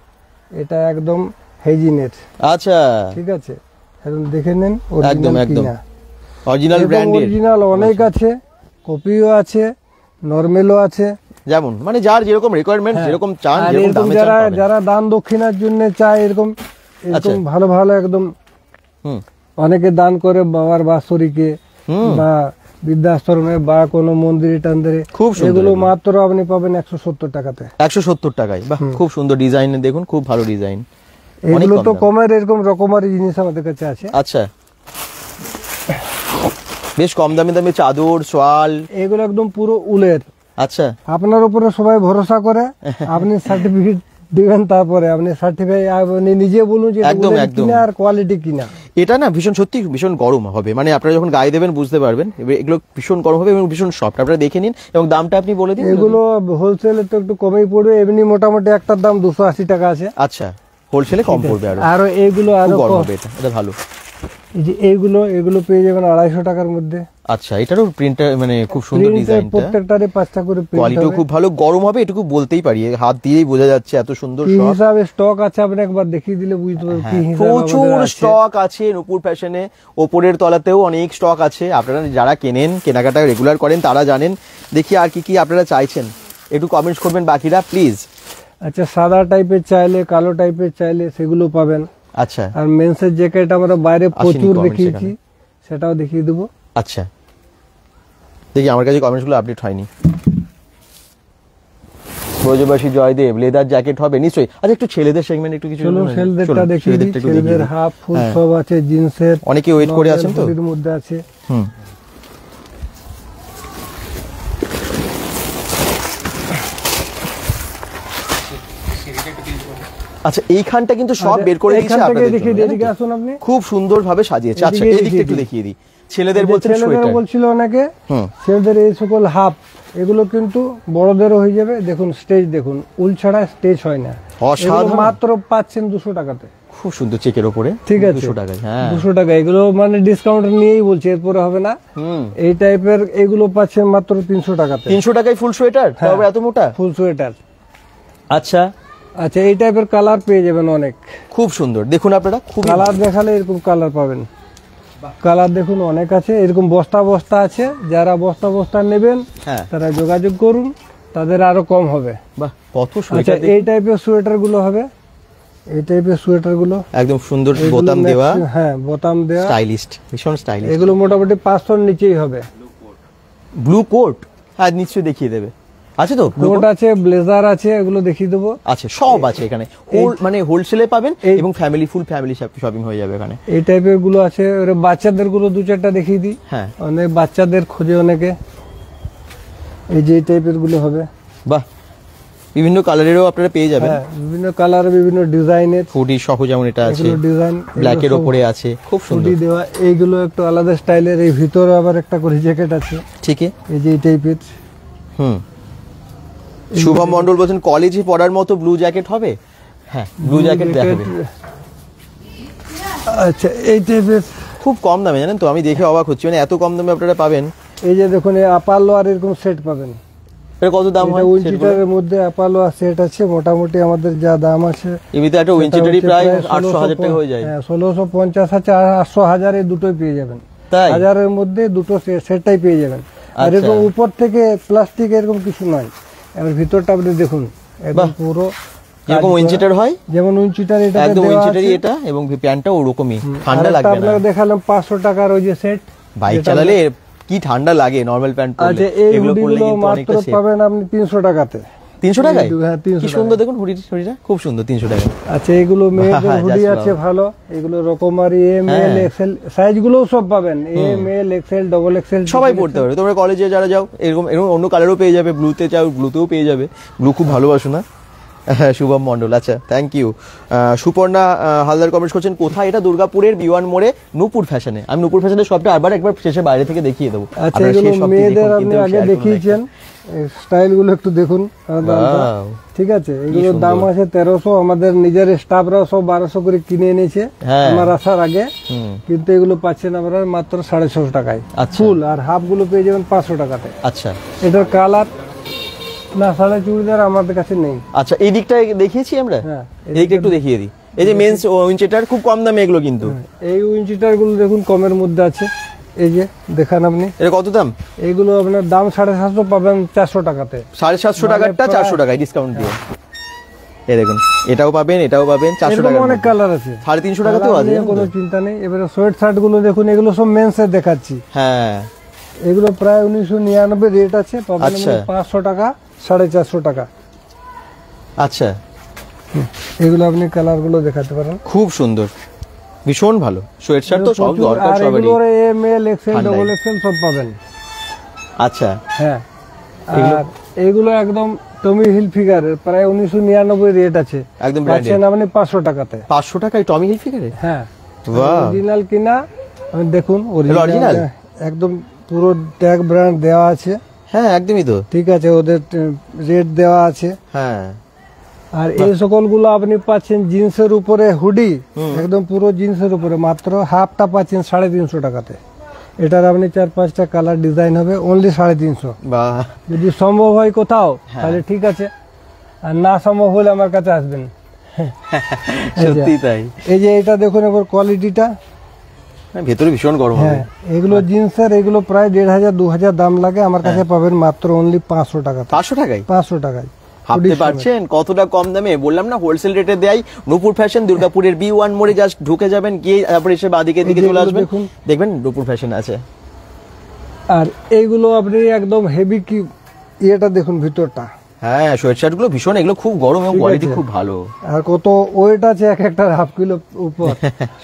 এটা? একদম হেজিনেট। আচ্ছা ঠিক আছে, একদম দেখে নেন একদম অরিজিনাল একদম কিনা। অরিজিনাল ব্র্যান্ডের। অরিজিনাল অনেক আছে, কপিও আছে, নরমালও আছে, যেমন মানে যার যেরকম রিকোয়ারমেন্ট যেরকম চান আর যেরকম এরকম দামে চান যারা পাবেন। যারা দান দক্ষিণার জন্য চায় এরকম আচ্ছা। ভালো ভালো একদম হুম অনেকে দান করে বাবার বাৎসরিকে বা বৃদ্ধাশ্রমে বা কোনো মন্দিরে টান্দিরে, খুব সুন্দর এগুলো এগুলো। মাত্র আপনি পাবেন 170 টাকাতে। 170 টাকায়, বাহ খুব সুন্দর ডিজাইন, দেখুন খুব ভালো ডিজাইন। এগুলো তো কমের এরকম রকমারি জিনিস আমাদের কাছে আছে। আচ্ছা বেশ কম দামে দামে চাদর সোয়াল, এগুলো একদম পুরো উলের। আচ্ছা আপনার উপরে সবাই ভরসা করে, আপনি সার্টিফিকেট দিবেন, তারপরে আপনি সার্টিফিকেট আপনি নিজে বলুন যে একদম, উলের একদম। কিনা আর কোয়ালিটি কিনা। এটা না ভীষণ সত্যি ভীষণ গরম হবে, মানে আপনারা যখন গায়ে দেবেন বুঝতে পারবেন এগুলো ভীষণ গরম হবে এবং ভীষণ সফট। আপনারা দেখে নিন এবং দামটা আপনি বলে দিন। এগুলো হোলসেলে তো একটু কমেই পড়বে, এমনি মোটামুটি একটার দাম 280 টাকা আছে। আচ্ছা হোলসেলে কম পড়বে আরো, আরো এইগুলো খুব আরো গরম হবে এটা, এটা ভালো। এই যে এগুলো পেয়ে যাবেন 250 টাকার মধ্যে। আচ্ছা এটারও প্রিন্টার মানে খুব সুন্দর ডিজাইনটা, প্রত্যেকটারে 5টা করে প্রিন্ট কোয়ালিটিও হবে। খুব ভালো, গরম হবে এটুকু বলতেই পারি, হাত দিয়েই বোঝা যাচ্ছে এত সুন্দর কি সব। হিসাবে স্টক আছে আপনি একবার দেখিয়ে দিলে বুঝতে পারবেন কি হিসাবে প্রচুর আমাদের আছে। স্টক আছে নূপুর ফ্যাশনে, ওপরের তলাতেও অনেক স্টক আছে। আপনারা যারা কেনেন কেনাকাটা রেগুলার করেন তারা জানেন। দেখি আর কি কি আপনারা চাইছেন, একটু কমেন্টস করবেন বাকিরা প্লিজ। আচ্ছা সাদা টাইপের চাইলে, কালো টাইপের চাইলে সেগুলো পাবেন। আচ্ছা আর মেন্সের জ্যাকেট আমরা বাইরে প্রচুর comments দেখিয়েছি, সেটাও দেখিয়ে দেবো। আচ্ছা দেখি আমার কাছে কমেন্টসগুলো আপডেট হয়নি। ব্রজবাসী জয়দেব লেদার জ্যাকেট হবে নিশ্চয়ই। আচ্ছা একটু ছেলেদের সেগমেন্ট একটু কিছু চলো ছেলেদেরটা দেখিয়ে দিই। ছেলেদের হাফ ফুল সব আছে, জিন্সের অনেকে ওয়েট করে আছেন তো এর মধ্যে আছে। হুম আচ্ছা এইখানটা কিন্তু সব বের করে দিয়েছে আপনাদের দেখিয়ে জন্য, এদিকে আসুন আপনি। খুব সুন্দরভাবে সাজিয়েছে। আচ্ছা এদিকে এই দিকটা একটু দেখিয়ে দিই। ছেলেদের বলছেন ছেলেদের সোয়েটার, বলছিল অনেকে, হুম ছেলেদের এই সকল হাফ এগুলো কিন্তু বড়দেরও হয়ে যাবে। দেখুন স্টেজ দেখুন, উল ছাড়া স্টেজ হয় না। অসাধারণ। এগুলো মাত্র পাচ্ছেন 200 টাকাতে। খুব সুন্দর চেকের উপরে, ঠিক আছে 200 টাকায়। হ্যাঁ 200 টাকা, এগুলো মানে ডিসকাউন্ট নিয়েই বলছি, এরপরে হবে না। হুম এই টাইপের এগুলো পাচ্ছেন মাত্র 300 টাকাতে। 300 টাকায় ফুল সোয়েটার, তবে এত মোটা। ফুল সোয়েটার। আচ্ছা আচ্ছা এই টাইপের কালার পেয়ে যাবেন অনেক। খুব সুন্দর দেখুন আপনারা, খুব কালার দেখালে এরকম কালার পাবেন। কালার দেখুন অনেক আছে, এরকম বস্তা বস্তা আছে। যারা বস্তা বস্তা নেবেন হ্যাঁ তারা যোগাযোগ করুন, তাদের আরো কম হবে। বাহ কত আচ্ছা সোয়েটার, এই টাইপের সোয়েটার গুলো হবে, এই টাইপের সোয়েটার গুলো একদম সুন্দর এগুলো বোতাম দেওয়া, হ্যাঁ বোতাম দেওয়া, স্টাইলিস্ট, ভীষণ স্টাইলিশ। এগুলো মোটামুটি 500 নিচেই হবে। ব্লু কোট হ্যাঁ নিশ্চয়ই দেখিয়ে দেবে। আছে তো blue কোট coat? আছে, ব্লেজার আছে, এগুলো দেখিয়ে দেবো। আছে সব আছে এখানে, মানে হোলসেলে পাবেন এবং ফ্যামিলি ফুল ফ্যামিলি শপিং হয়ে যাবে এখানে। এই টাইপের গুলো আছে। ওরে বাচ্চাদের গুলো 2-4টা দেখিয়ে দিই। হ্যাঁ অনেক বাচ্চাদের খোঁজে অনেকে, এই যে এই টাইপের গুলো হবে। বাহ বিভিন্ন কালারেরও আপনারা পেয়ে যাবেন, হ্যাঁ বিভিন্ন কালার, বিভিন্ন ডিজাইনের ফুডি সহ যেমন এটা আছে, এগুলো ডিজাইন ব্ল্যাকের ওপরে আছে, খুব সুন্দর ফুডি দেওয়া। এইগুলো একটু আলাদা স্টাইলের। এই ভিতরে আবার একটা করে জ্যাকেট আছে, ঠিক এই যে এই টাইপের। হুম শুভম মন্ডল বলছেন কলেজে পড়ার মতো ব্লু জ্যাকেট হবে। হ্যাঁ ব্লু জ্যাকেট দেখাবে। আচ্ছা এই টাইপের খুব কম দামে জানেন তো, আমি দেখে অবাক হচ্ছি, মানে এত কম দামে আপনারা পাবেন। এই যে দেখুন এই আপার লোয়ার এরকম সেট পাবেন। এটা কত দাম হয়? উইঞ্চিটারের মধ্যে আপার লোয়ার সেট আছে, মোটামুটি আমাদের যা দাম আছে এমনিতে একটা উইঞ্চিটারই প্রায় 800,000 টাকা হয়ে যায়। হ্যাঁ 1650 আছে, আর 800 1000 দুটোই পেয়ে যাবেন। তাই 1000-এর মধ্যে দুটো সেটটাই পেয়ে যাবেন। আর আচ্ছা। এরকম উপর থেকে প্লাস্টিক এরকম কিছু নয়। এবার ভিতরটা আপনি দেখুন একদম পুরো যেরকম উইঞ্চিটার হয়, যেমন উইঞ্চিটার এটা একদম উইঞ্চিটারই এটা, এবং প্যান্টটা ওরকমই, ঠান্ডা লাগবে না। আপনাকে দেখালাম 500 টাকার ওই যে সেট। বাইক চালালে কি ঠান্ডা লাগে নরমাল প্যান্ট পরলে, আচ্ছা এই এগুলো পরলে হুডিগুলো কিন্তু মাত্র অনেকটা সেফ। পাবেন আপনি 300 টাকাতে। 300 টাকায়? হ্যাঁ 300 কি সুন্দর দেখুন হুডিটা খুব সুন্দর, 300 টাকা। আচ্ছা এগুলো মেয়েদের হুডি আছে ভালো, এগুলো রকমারি এম এল এক্সেল সাইজ গুলো সব পাবেন। M L XL double XL সবাই পড়তে পারবে। তোমরা কলেজে যারা যাও এরকম এরকম অন্য কালারও পেয়ে যাবে, ব্লুতে চাও ব্লুতেও পেয়ে যাবে। ব্লু খুব ভালোবাসো না? হ্যাঁ, শুভম মন্ডল, আচ্ছা thank you. Suparna Haldar comments করছেন, কোথায়? এটা দুর্গাপুরের B1 মোড়ে নূপুর ফ্যাশনে। আমি নূপুর ফ্যাশনের শপটা একবার শেষে বাইরে থেকে দেখিয়ে দেবো। আচ্ছা, এগুলো মেয়েদের আপনি আগে দেখিয়েছেন, স্টাইল গুলো একটু দেখুন। ঠিক আছে, এগুলোর দাম আছে 1300, আমাদের নিজের স্টাফরাও সব 1200 করে কিনে এনেছে আমার আসার আগে, কিন্তু এগুলো পাচ্ছেন আমরা মাত্র 650 টাকায় ফুল, আর হাফ গুলো পেয়ে যাবেন 500 টাকাতে। আচ্ছা, এটার কালার না সাড়ে চুড়িদার আমাদের কাছে নেই। আচ্ছা, এই দিকটা দেখিয়েছি আমরা, এই দিকটা একটু দেখিয়ে দিই। এই যে মেন্স উইঞ্চিটার খুব কম দামে এগুলো, কিন্তু এই উইঞ্চিটার গুলো দেখুন কমের মধ্যে আছে। এই যে দেখান আপনি, এটা কত দাম? এইগুলো আপনার দাম 750 পাবেন 400 টাকাতে। 750 টাকাটা 400 টাকায় ডিসকাউন্ট দিয়ে। এই দেখুন, এটাও পাবেন, এটাও পাবেন 400 টাকা। অনেক কালার আছে, 350 টাকাতেও আছে, কোনো চিন্তা নেই। এবারে সোয়েট শার্ট গুলো দেখুন, এগুলো সব মেন্সের দেখাচ্ছি। হ্যাঁ, এগুলো প্রায় 1999 রেট আছে, পাবেন 500 টাকা 450 টাকা। আচ্ছা, এগুলো আপনি কালার গুলো দেখাতে পারেন, খুব সুন্দর, ভীষণ ভালো। সোয়েট শার্ট তো সব দরকার সবারই। এগুলো M L XL double XL সব পাবেন। আচ্ছা, হ্যাঁ, আর এগুলো একদম টমি হিল ফিগারের, প্রায় 1999 রেট আছে, একদম পাচ্ছেন আপনি 500 টাকাতে। 500 টাকায় টমি হিল ফিগারে? হ্যাঁ, বাহ, অরিজিনাল কিনা আপনি দেখুন, অরিজিনাল একদম পুরো ট্যাগ ব্র্যান্ড দেওয়া আছে। হ্যাঁ, একদমই তো, ঠিক আছে, ওদের রেট দেওয়া আছে। হ্যাঁ, আর এই সকল গুলো আপনি পাচ্ছেন জিন্সের উপরে হুডি, একদম পুরো জিন্সের উপরে, মাত্র হাফটা পাচ্ছেন 350 টাকাতে। এটার আপনি 4-5টা কালার ডিজাইন হবে, অনলি 350। বাহ, যদি সম্ভব হয় কোথাও তাহলে ঠিক আছে, আর না সম্ভব হলে আমার কাছে আসবেন। সত্যি তাই। এই যে এটা দেখুন এবার কোয়ালিটিটা, ভেতরে ভীষণ গরম হবে। এগুলো জিন্সের, এগুলো প্রায় 1500-2000 দাম লাগে, আমার কাছে পাবেন মাত্র অনলি 500 টাকা। 500 টাকায়? 500 টাকায়। ভাবতে পারছেন কতটা কম দামে? বললাম না হোলসেল রেটে দেয়। নূপুর ফ্যাশন, দুর্গাপুরের B1 মোড়ে জাস্ট ঢুকে যাবেন, গিয়ে তারপরে এসে বাদিকে দিকে চলে আসবেন, দেখবেন নূপুর ফ্যাশন আছে। আর এইগুলো আপনি একদম হেভি, কি এটা দেখুন ভিতরটা, হ্যাঁ, সোয়েট শার্ট গুলো ভীষণ, এগুলো খুব গরম এবং কোয়ালিটি খুব ভালো। আর কত ওয়েট আছে, এক একটা হাফ কিলো উপর।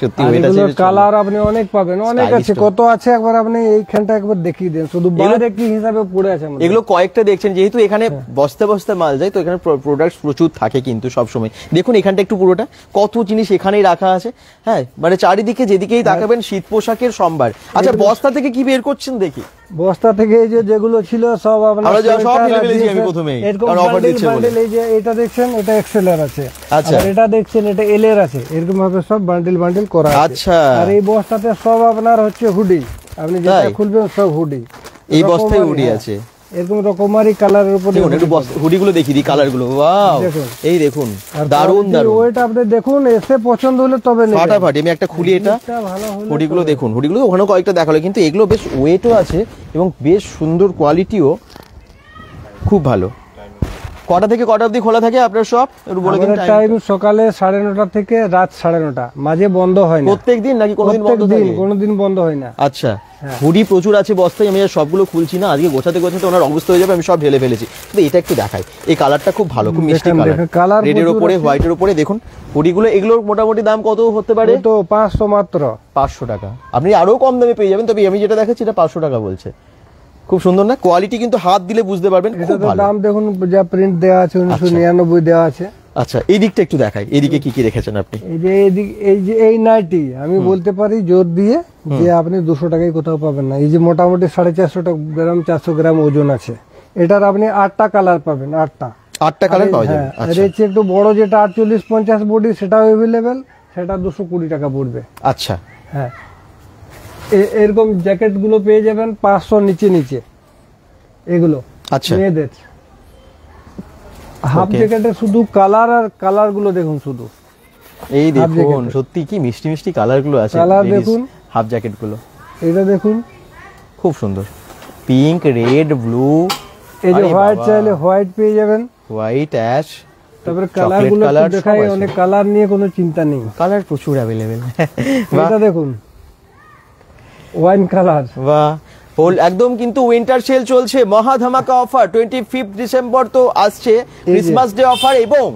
সত্যি ওয়েট আছে। কালার আপনি অনেক পাবেন, অনেক আছে, কত আছে একবার আপনি এইখানটা একবার দেখিয়ে দেন, শুধু বাইরে কি হিসাবে পড়ে আছে। এগুলো কয়েকটা দেখছেন, যেহেতু এখানে বস্তা বস্তা মাল যায়, তো এখানে প্রোডাক্ট প্রচুর থাকে কিন্তু সব সময়। দেখুন এখানটা একটু, পুরোটা কত জিনিস এখানেই রাখা আছে। হ্যাঁ, মানে চারিদিকে যেদিকেই তাকাবেন শীত পোশাকের সম্ভার। আচ্ছা, বস্তা থেকে কি বের করছেন দেখি? বস্তা থেকে এই যে যেগুলো ছিল সব আপনার সব ফেলে ফেলেছি আমি প্রথমেই, কারণ অফার দিচ্ছে বলে। এই যে এটা দেখছেন, এটা এক্সেল এর আছে। আচ্ছা, আর এটা দেখছেন, এটা এল এর আছে। এরকম ভাবে সব বান্ডিল বান্ডিল করা আছে। আচ্ছা, আর এই বস্তাতে সব আপনার হচ্ছে হুডি, আপনি যেটা খুলবেন সব হুডি। এই বস্তায় হুডি আছে, এরকম রকমারি কালারের উপরে। একটু হুডি গুলো দেখি দিই, কালার গুলো। ওয়াও, এই দেখুন, দারুন দারুন। ওইটা আপনি দেখুন, এসে পছন্দ হলে তবে নেবেন। ফাটাফাটি আমি একটা খুলি, এটা হুডি গুলো দেখুন। হুডি গুলো ওখানে কয়েকটা দেখালো, কিন্তু এগুলো বেশ ওয়েটও আছে এবং বেশ সুন্দর কোয়ালিটিও খুব ভালো। কটা থেকে কটা অবধি খোলা থাকে আপনার শপ? বলে দিন টাইম। সকালে 9:30 থেকে রাত 9:30, মাঝে বন্ধ হয় না। প্রত্যেকদিন নাকি কোনোদিন বন্ধ থাকে? কোনোদিন বন্ধ হয় না। আচ্ছা, হুডি প্রচুর আছে বস্তায়, আমি সবগুলো খুলছি না, আজকে গোছাতে গোছাতে ওনার অবস্থা হয়ে যাবে, আমি সব ঢেলে ফেলেছি। কিন্তু এটা একটু দেখাই, এই কালারটা খুব ভালো, খুব মিষ্টি কালার, রেডের উপরে হোয়াইটের উপরে। দেখুন হুডিগুলো, এগুলোর মোটামুটি দাম কত হতে পারে? তো 500, মাত্র 500 টাকা। আপনি আরো কম দামে পেয়ে যাবেন, তবে আমি যেটা দেখাচ্ছি এটা 500 টাকা বলছে। খুব সুন্দর না? কোয়ালিটি কিন্তু হাত দিলে বুঝতে পারবেন, খুব ভালো। দাম দেখুন, যা প্রিন্ট দেওয়া আছে 1999 দেওয়া আছে। আচ্ছা, এই দিকটা একটু দেখাই, এইদিকে কি কি রেখেছেন আপনি? এই যে এই নাইটি আমি বলতে পারি জোর দিয়ে যে আপনি 200 টাকায় কোথাও পাবেন না। এই যে মোটামুটি 450 গ্রাম 400 গ্রাম ওজন আছে, এটার আপনি 8টা কালার পাবেন। 8টা কালার পাওয়া যাবে। আচ্ছা, এর চেয়ে একটু বড় যেটা 48-50 বডি, সেটাও अवेलेबल, সেটা 220 টাকা পড়বে। আচ্ছা, হ্যাঁ, এরকম জ্যাকেট গুলো পেয়ে যাবেন 500 নিচে এগুলো। আচ্ছা, মেয়েদের হাফ জ্যাকেটে শুধু কালার, আর কালার গুলো দেখুন শুধু। এই দেখুন, সত্যি কি মিষ্টি মিষ্টি কালার গুলো আছে। কালার দেখুন, হাফ জ্যাকেট গুলো এটা দেখুন, খুব সুন্দর, পিঙ্ক, রেড, ব্লু। এই যে হোয়াইট চাইলে হোয়াইট পেয়ে যাবেন, হোয়াইট, অ্যাশ। তারপরে কালার গুলো দেখাই, অনেক কালার নিয়ে কোনো চিন্তা নেই, কালার প্রচুর अवेलेबल। এটা দেখুন, ওয়াইন কালার। বাহ, একদম কিন্তু উইন্টার সেল চলছে, মহা ধামাকা অফার। 25 ডিসেম্বর তো আসছে, ক্রিসমাস ডে অফার এবং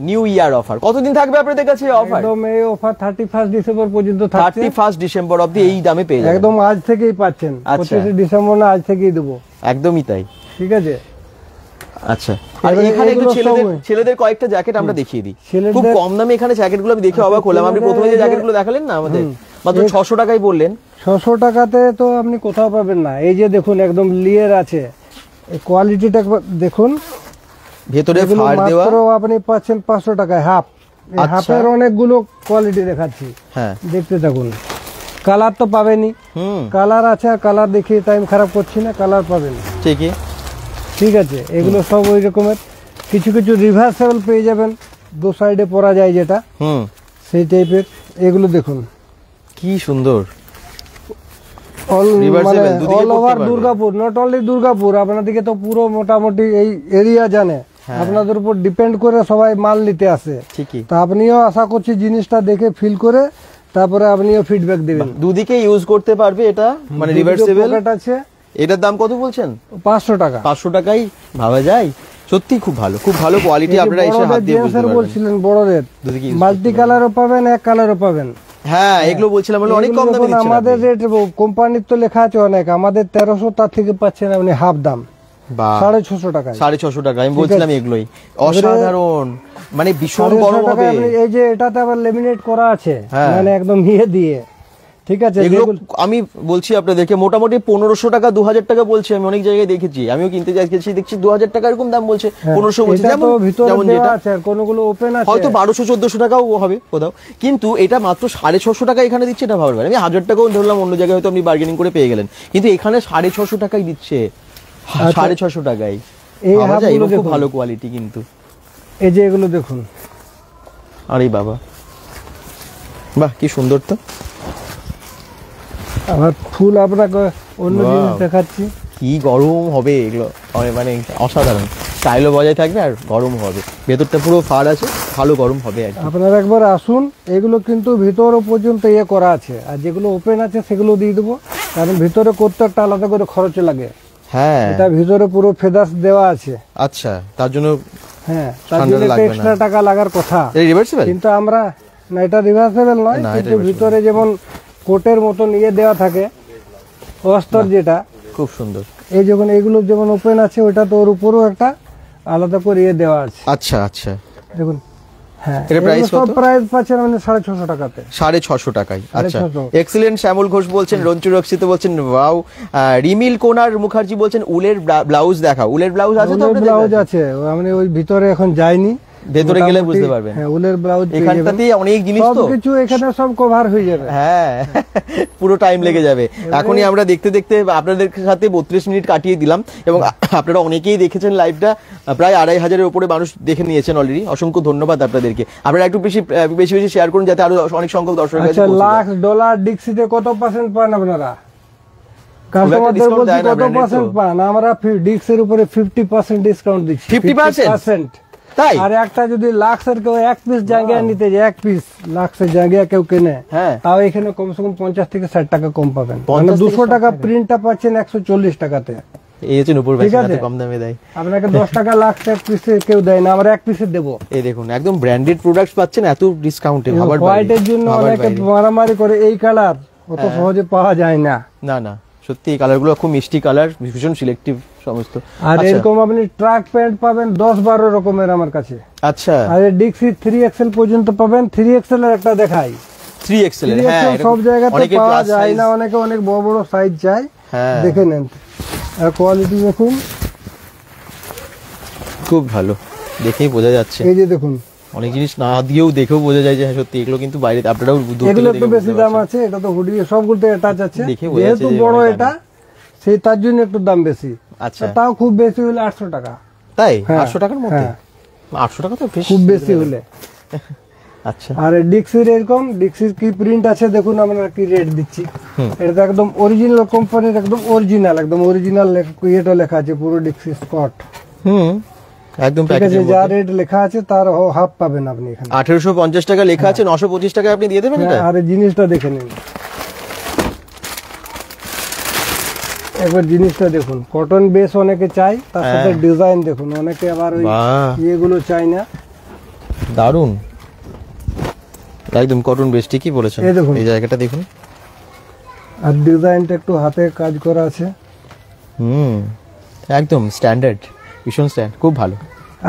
নিউ ইয়ার অফার। কতদিন থাকবে আপনাদের কাছে অফার? একদম এই অফার 31 ডিসেম্বর পর্যন্ত থাকছে। 31 ডিসেম্বর অবধি এই দামে পেয়ে যাবেন। একদম আজ থেকেই পাচ্ছেন। 25 ডিসেম্বর না, আজ থেকেই দেবো। একদমই তাই। ঠিক আছে, আচ্ছা, আর এখানে একটু ছেলেদের কয়েকটা জ্যাকেট আমরা দেখিয়ে দিই, খুব কম দামে এখানে জ্যাকেটগুলো আমি দেখে অবাক হলাম। আপনি প্রথমে যে জ্যাকেটগুলো দেখালেন না আমাদের, মাত্র 600 টাকায় বললেন। 600 টাকাতে তো আপনি কোথাও পাবেন না। এই যে দেখুন একদম লিয়ের আছে, এই কোয়ালিটিটা দেখুন, ভেতরে ফাড় দেওয়া, মাত্র আপনি পাচ্ছেন 500 টাকায় হাফ। এই হাফের অনেকগুলো কোয়ালিটি দেখাচ্ছি, হ্যাঁ দেখতে থাকুন। কালার তো পাবেনই, কালার আছে, আর কালার দেখিয়ে টাইম খারাপ করছি না, কালার পাবেন ঠিকই, ঠিক আছে। এগুলো সব ওই রকমের, কিছু কিছু রিভার্সেবল পেয়ে যাবেন, দু সাইডে পরা যায় যেটা, সেই টাইপের। এগুলো দেখুন কি সুন্দর, all over Durgapur, not only Durgapur, আপনাদেরকে তো পুরো মোটামুটি এই এরিয়া জানে, আপনাদের উপর ডিপেন্ড করে সবাই মাল নিতে আসে। ঠিকই, তা আপনিও আশা করছি জিনিসটা দেখে ফিল করে তারপরে আপনিও ফিডব্যাক দিবেন। দুদিকে ইউজ করতে পারবে এটা, মানে রিভার্সেবল আছে। এটার দাম কত বলছেন? 500 টাকা। 500 টাকায় ভাবা যায়, সত্যি খুব ভালো, খুব ভালো কোয়ালিটি। আপনারা এসে হাত দিয়ে বুঝতে পারবেন। বলছিলেন বড়দের মাল্টি কালারও পাবেন, এক কালারও পাবেন। হ্যাঁ, এগুলো বলছিলাম অনেক কম দামে দিচ্ছেন। আমাদের রেট কোম্পানির তো লেখা আছে অনেক, আমাদের 1300, তার থেকে পাচ্ছেন আপনি হাফ দাম 650 টাকা। 650 টাকা আমি বলছিলাম, এগুলোই অসাধারণ, মানে ভীষণ বড় হবে। এই যে এটাতে আবার লেমিনেট করা আছে, মানে একদম ইয়ে দিয়ে, ঠিক আছে। এগুলো আমি বলছি আপনাদেরকে মোটামুটি 1500 টাকা 2000 টাকা বলছি, আমি অনেক জায়গায় দেখেছি, আমিও কিনতে যাচ্ছি, দেখছি 2000 টাকা এরকম দাম বলছে, 1500 বলছে। যেমন যেটা আছে, আর কোনগুলো ওপেন আছে, হয়তো 1200-1400 টাকাও হবে কোথাও, কিন্তু এটা মাত্র 650 টাকা এখানে দিচ্ছে। এটা ভাববেন, আমি 1000 টাকাও ধরলাম অন্য জায়গায়, হয়তো আপনি বার্গেনিং করে পেয়ে গেলেন, কিন্তু এখানে 650 টাকাই দিচ্ছে, 650 টাকায়। এই খুব ভালো কোয়ালিটি কিন্তু। এই যে এগুলো দেখুন, আরে বাবা, বাহ কি সুন্দর। তো আবার ফুল আপনাকে অন্য জিনিস দেখাচ্ছি, কি গরম হবে এগুলো, মানে অসাধারণ, স্টাইলও বজায় থাকবে আর গরম হবে, ভেতরটা পুরো ফাড় আছে, ভালো গরম হবে। আপনারা একবার আসুন, এগুলো কিন্তু ভিতর পর্যন্ত ইয়ে করা আছে, আর যেগুলো ওপেন আছে সেগুলো দিয়ে দেবো, কারণ ভিতরে করতে একটা আলাদা করে খরচ লাগে। হ্যাঁ, এটা ভিতরে পুরো ফেদার্স দেওয়া আছে। আচ্ছা, তার জন্য হ্যাঁ, তার জন্য এক্সট্রা টাকা লাগার কথা, কিন্তু আমরা না, এটা রিভার্সেবল নয়, কিন্তু ভিতরে যেমন কোটের মতন ইয়ে দেওয়া থাকে, অস্তর, যেটা খুব সুন্দর। এই যখন এগুলো যেমন ওপেন আছে, ওইটা তো ওর উপরও একটা আলাদা করে ইয়ে দেওয়া আছে। আচ্ছা আচ্ছা, দেখুন, হ্যাঁ, এর প্রাইস কত? প্রাইস পাচ্ছেন মানে 650 টাকাতে, 650 টাকায়। আচ্ছা, এক্সিলেন্ট। শ্যামল ঘোষ বলছেন, রঞ্জু রক্ষিত বলছেন ওয়াও, রিমিল কোনার মুখার্জি বলছেন উলের ব্লাউজ দেখাও। উলের ব্লাউজ আছে তো? ব্লাউজ আছে, আমি ওই ভিতরে এখন যাইনি, ভেতরে গেলে বুঝতে পারবেন। হ্যাঁ, উলের ব্লাউজ, এখানটাতেই অনেক জিনিস, তো কিছু এখানে সব কভার হয়ে যাবে। হ্যাঁ, পুরো টাইম লেগে যাবে। এখনই আমরা দেখতে দেখতে আপনাদের সাথে 32 মিনিট কাটিয়ে দিলাম, এবং আপনারা অনেকেই দেখেছেন লাইভটা, প্রায় 2500-এর উপরে মানুষ দেখে নিয়েছেন অলরেডি। অসংখ্য ধন্যবাদ আপনাদেরকে। আপনারা একটু বেশি বেশি শেয়ার করুন, যাতে আরো অনেক সংখ্যক দর্শক। আচ্ছা, $1,00,000 ডিক্সিতে কত পার্সেন্ট পান আপনারা? কাস্টমারদের বলছি কত পার্সেন্ট পান? আমরা ডিক্সের উপরে 50% ডিসকাউন্ট দিচ্ছি। 50%? তাই? আর একটা যদি লাক্সের কেউ এক পিস জায়গা নিতে যায়, এক পিস লাক্সের জায়গা কেউ কেনে, তাও এখানে কমসে কম 50 থেকে 60 টাকা কম পাবেন। মানে 200 টাকা প্রিন্টটা পাচ্ছেন 140 টাকাতে। এই হচ্ছে নূপুর ভাষাতে কম দামে দেয়। আপনাকে 10 টাকা লাক্স এক পিসে কেউ দেয় না, আমরা এক পিসে দেবো। এই দেখুন, একদম ব্র্যান্ডেড প্রোডাক্টস পাচ্ছেন এত ডিসকাউন্টে। হোয়াইটের জন্য অনেকে মারামারি করে, এই কালার অত সহজে পাওয়া যায় না। না না, সত্যি এই কালারগুলো খুব মিষ্টি কালার, ভীষণ সিলেক্টিভ সমস্ত। আর এরকম আপনি ট্রাক প্যান্ট পাবেন 10-12 রকমের আমার কাছে। আচ্ছা, আর ডিক্সি 3XL পর্যন্ত পাবেন। 3XL এর একটা দেখাই। 3XL, হ্যাঁ, সব জায়গাতে পাওয়া যায় না, অনেকে অনেক বড় বড় সাইজ চায়, দেখে নেন। আর কোয়ালিটি দেখুন, খুব ভালো, দেখেই বোঝা যাচ্ছে। এই যে দেখুন, অনেক জিনিস না দিয়েও দেখেও বোঝা যায় যে হ্যাঁ সত্যি এগুলো কিন্তু বাইরে আপনারাও এগুলো একটু বেশি দাম আছে। এটা তো হুডি সবগুলোতে অ্যাটাচ আছে, যেহেতু বড় এটা, সেই তার জন্য একটু দাম বেশি। আচ্ছা, তাও খুব বেশি হলে 800 টাকা। তাই? 800 টাকার মধ্যে? 800 টাকা তো খুব বেশি হলে। আচ্ছা, আর ডিক্সির এরকম, ডিক্সির কি প্রিন্ট আছে দেখুন, আমরা কি রেট দিচ্ছি। এটা একদম অরিজিনাল কোম্পানির, একদম অরিজিনাল এটা লেখা আছে পুরো ডিক্সি স্কট। একদম প্যাকেজে যা রেট লেখা আছে তার হাফ পাবেন আপনি এখানে। 1850 টাকা লেখা আছে, 925 টাকা আপনি দিয়ে দেবেন। আর জিনিসটা দেখে নিন, একবার জিনিসটা দেখুন। কটন বেস অনেকে চাই, তার সাথে ডিজাইন দেখুন, অনেকে আবার ওই এগুলো চাই না। দারুন, একদম কটন বেস, ঠিকই বলেছেন। এই জায়গাটা দেখুন, আর ডিজাইনটা একটু হাতে কাজ করা আছে। একদম স্ট্যান্ডার্ড। ভীষণ স্ট্যান্ড, খুব ভালো।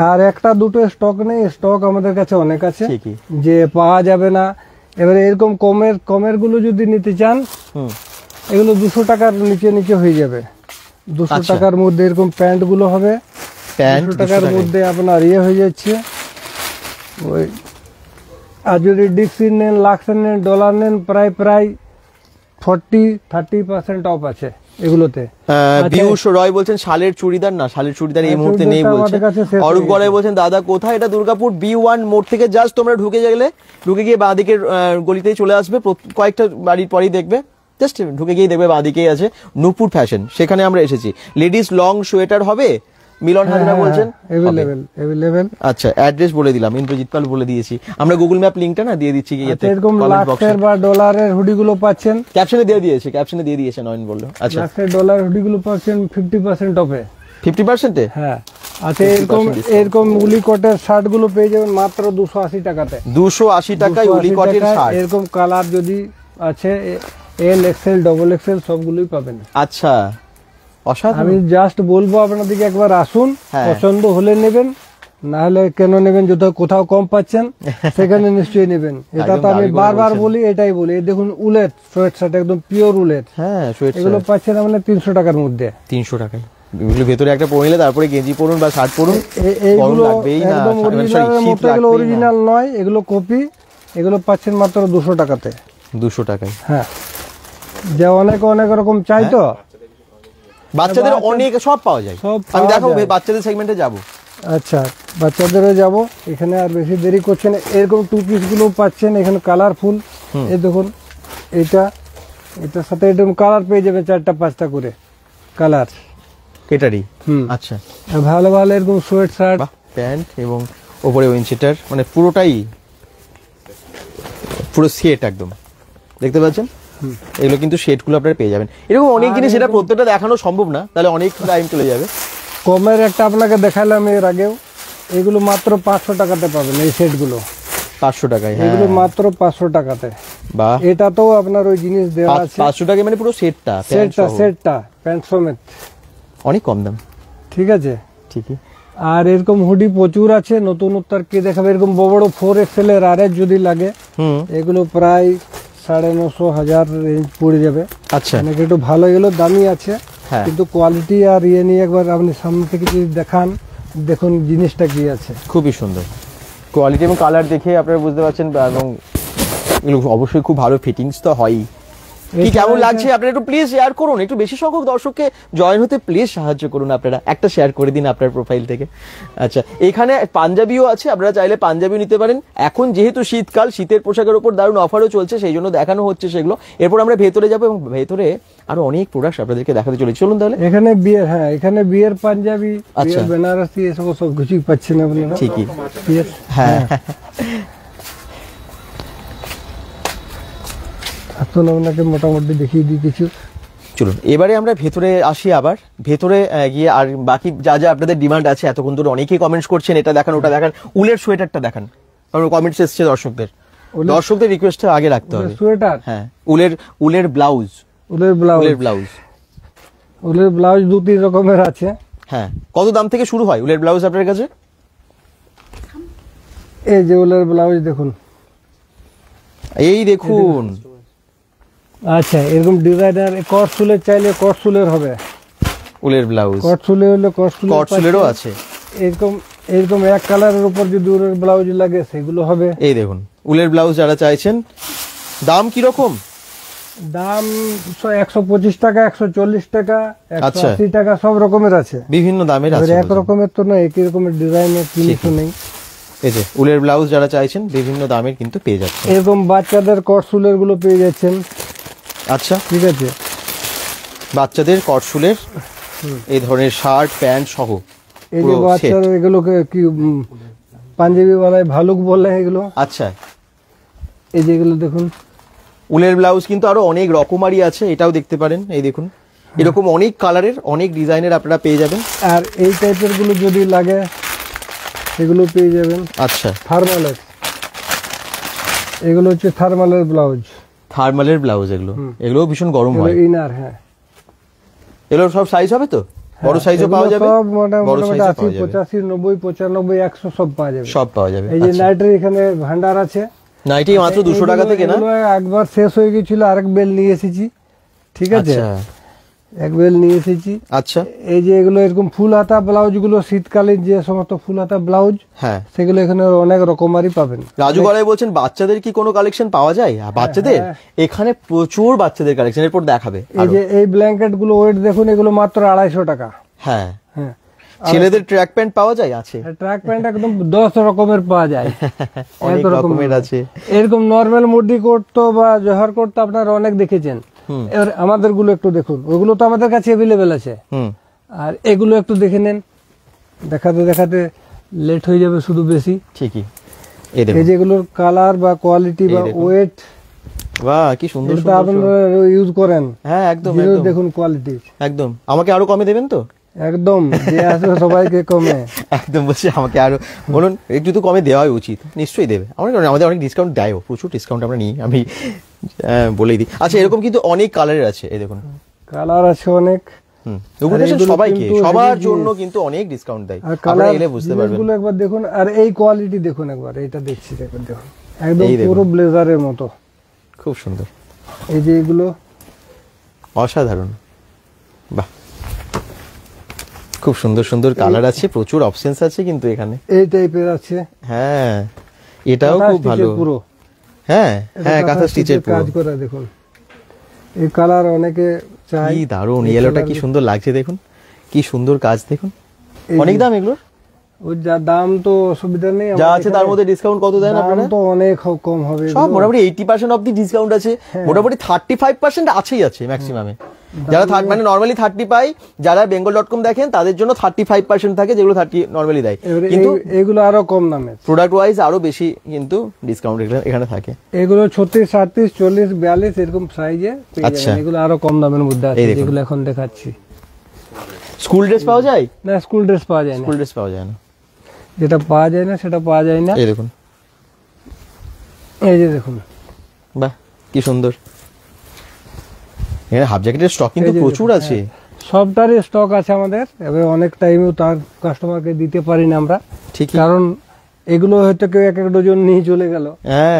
আর একটা দুটো স্টক নেই, স্টক আমাদের কাছে অনেক আছে, ঠিকই। যে পাওয়া যাবে না। এবারে এরকম কমের গুলো যদি নিতে চান, এগুলো 200 টাকার নিচে হয়ে যাবে। 200 টাকার মধ্যে এরকম প্যান্ট গুলো হবে, 200 টাকার মধ্যে আপনার ইয়ে হয়ে যাচ্ছে ওই। আর যদি ডিক্সি নেন, লাক্সের নেন, ডলার নেন, প্রায় 40-30% অফ আছে এগুলোতে। বিউষ রয় বলছেন শালের চুড়িদার না, শালের চুড়িদার এই মুহূর্তে নেই বলছেন। অরূপ গড়াই বলছেন দাদা কোথায়? এটা দুর্গাপুর B1 মোড় থেকে জাস্ট তোমরা ঢুকে গিয়ে বাঁদিকের গলিতেই চলে আসবে, কয়েকটা বাড়ির পরেই দেখবে, জাস্ট ঢুকে গিয়ে দেখবে বাঁদিকেই আছে নূপুর ফ্যাশন, সেখানে আমরা এসেছি। লেডিস লং সোয়েটার হবে, মিলন হাজরা বলছেন अवेलेबल। আচ্ছা, অ্যাড্রেস বলে দিলাম, ইন্দ্রজিৎ পাল বলে দিয়েছি আমরা, গুগল ম্যাপ লিংকটা না দিয়ে দিচ্ছি এতে, এরকম লাক্সের বা ডলারের হুডি গুলো পাচ্ছেন, ক্যাপশনে দিয়ে দিয়েছে নয়ন বললো। আচ্ছা, লাক্সের ডলার হুডি গুলো পাচ্ছেন 50% অফে। 50% হ্যাঁ। আচ্ছা, এরকম উলি কটের শার্ট গুলো পেয়ে যাবেন মাত্র 280 টাকাতে। 280 টাকায় উলি কটের শার্ট। এরকম কালার যদি আছে এল এক্সেল ডবল এক্সেল সবগুলোই পাবেন। আচ্ছা, অসাধারণ। আমি জাস্ট বলবো আপনাদেরকে একবার আসুন, পছন্দ হলে নেবেন, না হলে কেন নেবেন? যদি কোথাও কম পাচ্ছেন সেখানে নিশ্চয়ই নেবেন। এটা তো আমি বারবার বলি, এটাই বলি। এই দেখুন উলের সোয়েট শার্ট, একদম পিওর উলের। হ্যাঁ, এগুলো পাচ্ছেন মানে 300 টাকার মধ্যে। 300 টাকায় এগুলো ভেতরে একটা পরে নিলে তারপরে গেঞ্জি পরুন বা শার্ট পরুন, এইগুলো একদম অরিজিনালের মতো, এগুলো অরিজিনাল নয়, এগুলো কপি। এগুলো পাচ্ছেন মাত্র 200 টাকাতে। 200 টাকায়। হ্যাঁ, যে অনেক রকম চাই তো, বাচ্চাদের অনেক সব পাওয়া যায়। আমি দেখাবো বাচ্চাদের সেগমেন্টে যাব। আচ্ছা, বাচ্চাদেরও যাব। এখানে আর বেশি দেরি করছেন। এরকম টু পিস গুলো পাচ্ছেন এখানে কালারফুল। এই দেখুন, এটার সাথে এরকম কালার পেয়ে যাবেন 4টা-5টা করে কালার কেটারি। আচ্ছা, ভালো এরকম সোয়েট শার্ট, প্যান্ট এবং ওপরে উইনচিটার, মানে পুরোটাই পুরো সেট একদম দেখতে পাচ্ছেন। এগুলো কিন্তু শেডগুলো আপনারা পেয়ে যাবেন। এরকম অনেক জিনিস, এটা প্রত্যেকটা দেখানো সম্ভব না, তাহলে অনেক টাইম চলে যাবে। কমের একটা আপনাকে দেখালাম এর আগেও, এগুলো মাত্র 500 টাকাতে পাবেন। এই সেটগুলো 500 টাকায়, এগুলো মাত্র 500 টাকাতে। বাহ, এটা তো আপনার ওই জিনিস দেওয়া আছে 500 টাকায়, মানে পুরো সেটটা প্যান্ট সমেত, অনেক কম দাম। ঠিক আছে, ঠিকই। আর এরকম হুডি প্রচুর আছে, নতুন কি দেখাবে, এরকম বড় 4XL এর আর যদি লাগে, এগুলো প্রায় 950-1000 রেঞ্জ পড়ে যাবে। আচ্ছা, অনেক একটু ভালো, এগুলো দামি আছে, কিন্তু কোয়ালিটি আর ইয়ে নিয়ে একবার আপনি সামনে থেকে যদি দেখান, দেখুন জিনিসটা কি আছে। খুবই সুন্দর কোয়ালিটি এবং কালার দেখে আপনারা বুঝতে পারছেন, এবং এগুলো অবশ্যই খুব ভালো ফিটিংস তো হয়ই। কি কেমন লাগছে আপনারা একটু প্লিজ শেয়ার করুন, একটু বেশি সংখ্যক দর্শককে জয়েন হতে প্লিজ সাহায্য করুন, আপনারা একটা শেয়ার করে দিন আপনার প্রোফাইল থেকে। আচ্ছা, এখানে পাঞ্জাবিও আছে, আপনারা চাইলে পাঞ্জাবিও নিতে পারেন। এখন যেহেতু শীতকাল, শীতের পোশাকের উপর দারুণ অফারও চলছে, সেই জন্য দেখানো হচ্ছে সেগুলো। এরপর আমরা ভেতরে যাবো এবং ভেতরে আরো অনেক প্রোডাক্ট আপনাদেরকে দেখাতে চলেছি। চলুন তাহলে। এখানে বিয়ের পাঞ্জাবি, বিয়ের বেনারসি, এসব সব কিছুই পাচ্ছেন আপনারা। ঠিকই, হ্যাঁ। এখন আপনাকে মোটামুটি দেখিয়ে দিই কিছু। চলুন এবারে আমরা ভেতরে আসি, আবার ভেতরে গিয়ে আর বাকি যা যা আপনাদের ডিমান্ড আছে, এতক্ষণ ধরে অনেকেই কমেন্টস করছেন, এটা দেখান ওটা দেখান, উলের সোয়েটারটা দেখান, কারণ কমেন্টস এসছে দর্শকদের রিকোয়েস্টটা আগে রাখতে হবে। সোয়েটার, হ্যাঁ, উলের ব্লাউজ, উলের ব্লাউজ 2-3 রকমের আছে। হ্যাঁ, কত দাম থেকে শুরু হয় উলের ব্লাউজ আপনার কাছে? এই যে উলের ব্লাউজ দেখুন, এই দেখুন। আচ্ছা, এরকম ডিজাইনার কটসুলের চাইলে কটসুলের হবে উলের ব্লাউজ, কটসুলে হলে কটসুলেরও আছে। এরকম এক কালারের উপর যদি উলের ব্লাউজ লাগে সেগুলো হবে। এই দেখুন উলের ব্লাউজ যারা চাইছেন। দাম কি রকম? দাম 125 টাকা, 140 টাকা, 180 টাকা, সব রকমের আছে, বিভিন্ন দামের আছে। এক রকমের তো নয়, একই রকমের ডিজাইনের জিনিসও নেই। এই যে উলের ব্লাউজ যারা চাইছেন বিভিন্ন দামের কিন্তু পেয়ে যাচ্ছেন। এরকম বাচ্চাদের কটসুলের গুলো পেয়ে যাচ্ছেন। আচ্ছা, ঠিক আছে, বাচ্চাদের কটসুলের এই ধরনের শার্ট প্যান্ট সহ। এই যে বাচ্চাদের এগুলোকে কি পাঞ্জাবি বলে, ভালুক বলে এগুলো। আচ্ছা, এই যে এগুলো দেখুন, উলের ব্লাউজ কিন্তু আরো অনেক রকমারি আছে, এটাও দেখতে পারেন। এই দেখুন, এরকম অনেক কালারের অনেক ডিজাইনের আপনারা পেয়ে যাবেন। আর এই টাইপের গুলো যদি লাগে এগুলো পেয়ে যাবেন। আচ্ছা, থার্মালের, এগুলো হচ্ছে থার্মালের ব্লাউজ, এগুলো ভীষণ গরম হয়। ইনার, হ্যাঁ, এগুলো সব সাইজ হবে তো? বড় সাইজও পাওয়া যাবে, সব বড় মোটামুটি সাইজও 80 85 90 95 100 সব পাওয়া যাবে, সব পাওয়া যাবে। এই যে নাইটের এখানে ভান্ডার আছে, নাইটি মাত্র 200 টাকা থেকে না? এগুলো একবার শেষ হয়ে গিয়েছিল, আরেক বেল নিয়ে এসেছি, ঠিক আছে, আচ্ছা এক বেল নিয়ে এসেছি। আচ্ছা এই যে এগুলো এরকম ফুল হাতা ব্লাউজ গুলো, শীতকালীন যে সমস্ত ফুল হাতা ব্লাউজ, হ্যাঁ সেগুলো এখানে অনেক রকমারই পাবেন। রাজু গড়াই বলছেন বাচ্চাদের কি কোনো কালেকশন পাওয়া যায়? বাচ্চাদের এখানে প্রচুর বাচ্চাদের কালেকশন, এরপর দেখাবে। এই যে এই ব্ল্যাঙ্কেট গুলো ওয়েট দেখুন, এগুলো মাত্র 250 টাকা। হ্যাঁ হ্যাঁ, ছেলেদের ট্র্যাক প্যান্ট পাওয়া যায়? আছে ট্র্যাক প্যান্ট একদম 10 রকমের পাওয়া যায়, অনেক এত রকমের আছে। এরকম নরমাল মুডি কোট তো বা জোহার কোট তো আপনারা অনেক দেখেছেন, এবার আমাদের গুলো একটু দেখুন, ওগুলো তো আমাদের কাছে অ্যাভেলেবেল আছে, আর এগুলো একটু দেখে নেন, দেখাতে দেখাতে লেট হয়ে যাবে শুধু বেশি। ঠিকই, এই যেগুলোর কালার বা কোয়ালিটি বা ওয়েট, বাহ কি সুন্দর এটা আপনারা ইউজ করেন। হ্যাঁ একদম দেখুন কোয়ালিটি একদম। আমাকে আরো কমে দেবেন তো? একদম, যে আসবে সবাইকে কমে একদম বলছি, আমাকে আরো বলুন, একটু তো কমে দেওয়াই উচিত। নিশ্চয়ই দেবে, আমাদের অনেক ডিসকাউন্ট দেয়, প্রচুর ডিসকাউন্ট আমরা নিই, আমি বলেই দিই। আচ্ছা এরকম কিন্তু অনেক কালারের আছে, এই দেখুন কালার আছে অনেক, সবাইকে সবার জন্য কিন্তু অনেক ডিসকাউন্ট দেয়, আপনারা এলে বুঝতে পারবেন। এগুলো একবার দেখুন, আর এই কোয়ালিটি দেখুন একবার, এটা দেখছি একবার দেখুন, একদম পুরো ব্লেজারের মতো, খুব সুন্দর। এই যে এগুলো অসাধারণ, বাহ খুব সুন্দর সুন্দর কালার আছে, প্রচুর অপশনস আছে কিন্তু এখানে, এই টাইপের আছে। হ্যাঁ এটাও খুব ভালো, পুরো হ্যাঁ হ্যাঁ কাঁথা স্টিচের কাজ করা, দেখুন এই কালার অনেকে চাই, কি দারুণ, ইয়েলোটা কি সুন্দর লাগছে, দেখুন কি সুন্দর কাজ, দেখুন অনেক দাম এগুলোর, ওই যা দাম তো অসুবিধা নেই, যা আছে তার মধ্যে ডিসকাউন্ট কত দেন আপনারা? তো অনেক কম হবে, সব মোটামুটি 80% অবধি ডিসকাউন্ট আছে, মোটামুটি 35% আছেই আছে ম্যাক্সিমামে। যারা মানে নরমালি 30 পাই, যারা bengal.com দেখেন তাদের জন্য 35% থাকে, যেগুলো 30 নরমালি দেয়, কিন্তু এগুলো আরো কম দামে, প্রোডাক্ট ওয়াইজ আরো বেশি কিন্তু ডিসকাউন্ট এখানে থাকে। এগুলো 36 38 40 42 এরকম সাইজে পেয়ে যাবেন, এগুলো আরো কম দামের মধ্যে আছে, যেগুলো এখন দেখাচ্ছি। স্কুল ড্রেস পাওয়া যায় না? স্কুল ড্রেস পাওয়া যায় না, স্কুল ড্রেস পাওয়া যায় না, যেটা পাওয়া যায় না সেটা পাওয়া যায় না। এই দেখুন, এই যে দেখুন, বাহ কি সুন্দর, এখানে হাফ জ্যাকেটের স্টক কিন্তু প্রচুর আছে, সবটারই স্টক আছে আমাদের, এবার অনেক টাইমেও তার কাস্টমারকে দিতে পারি না আমরা, ঠিক, কারণ এগুলো হয়তো কেউ এক ডজন নিয়ে চলে গেল,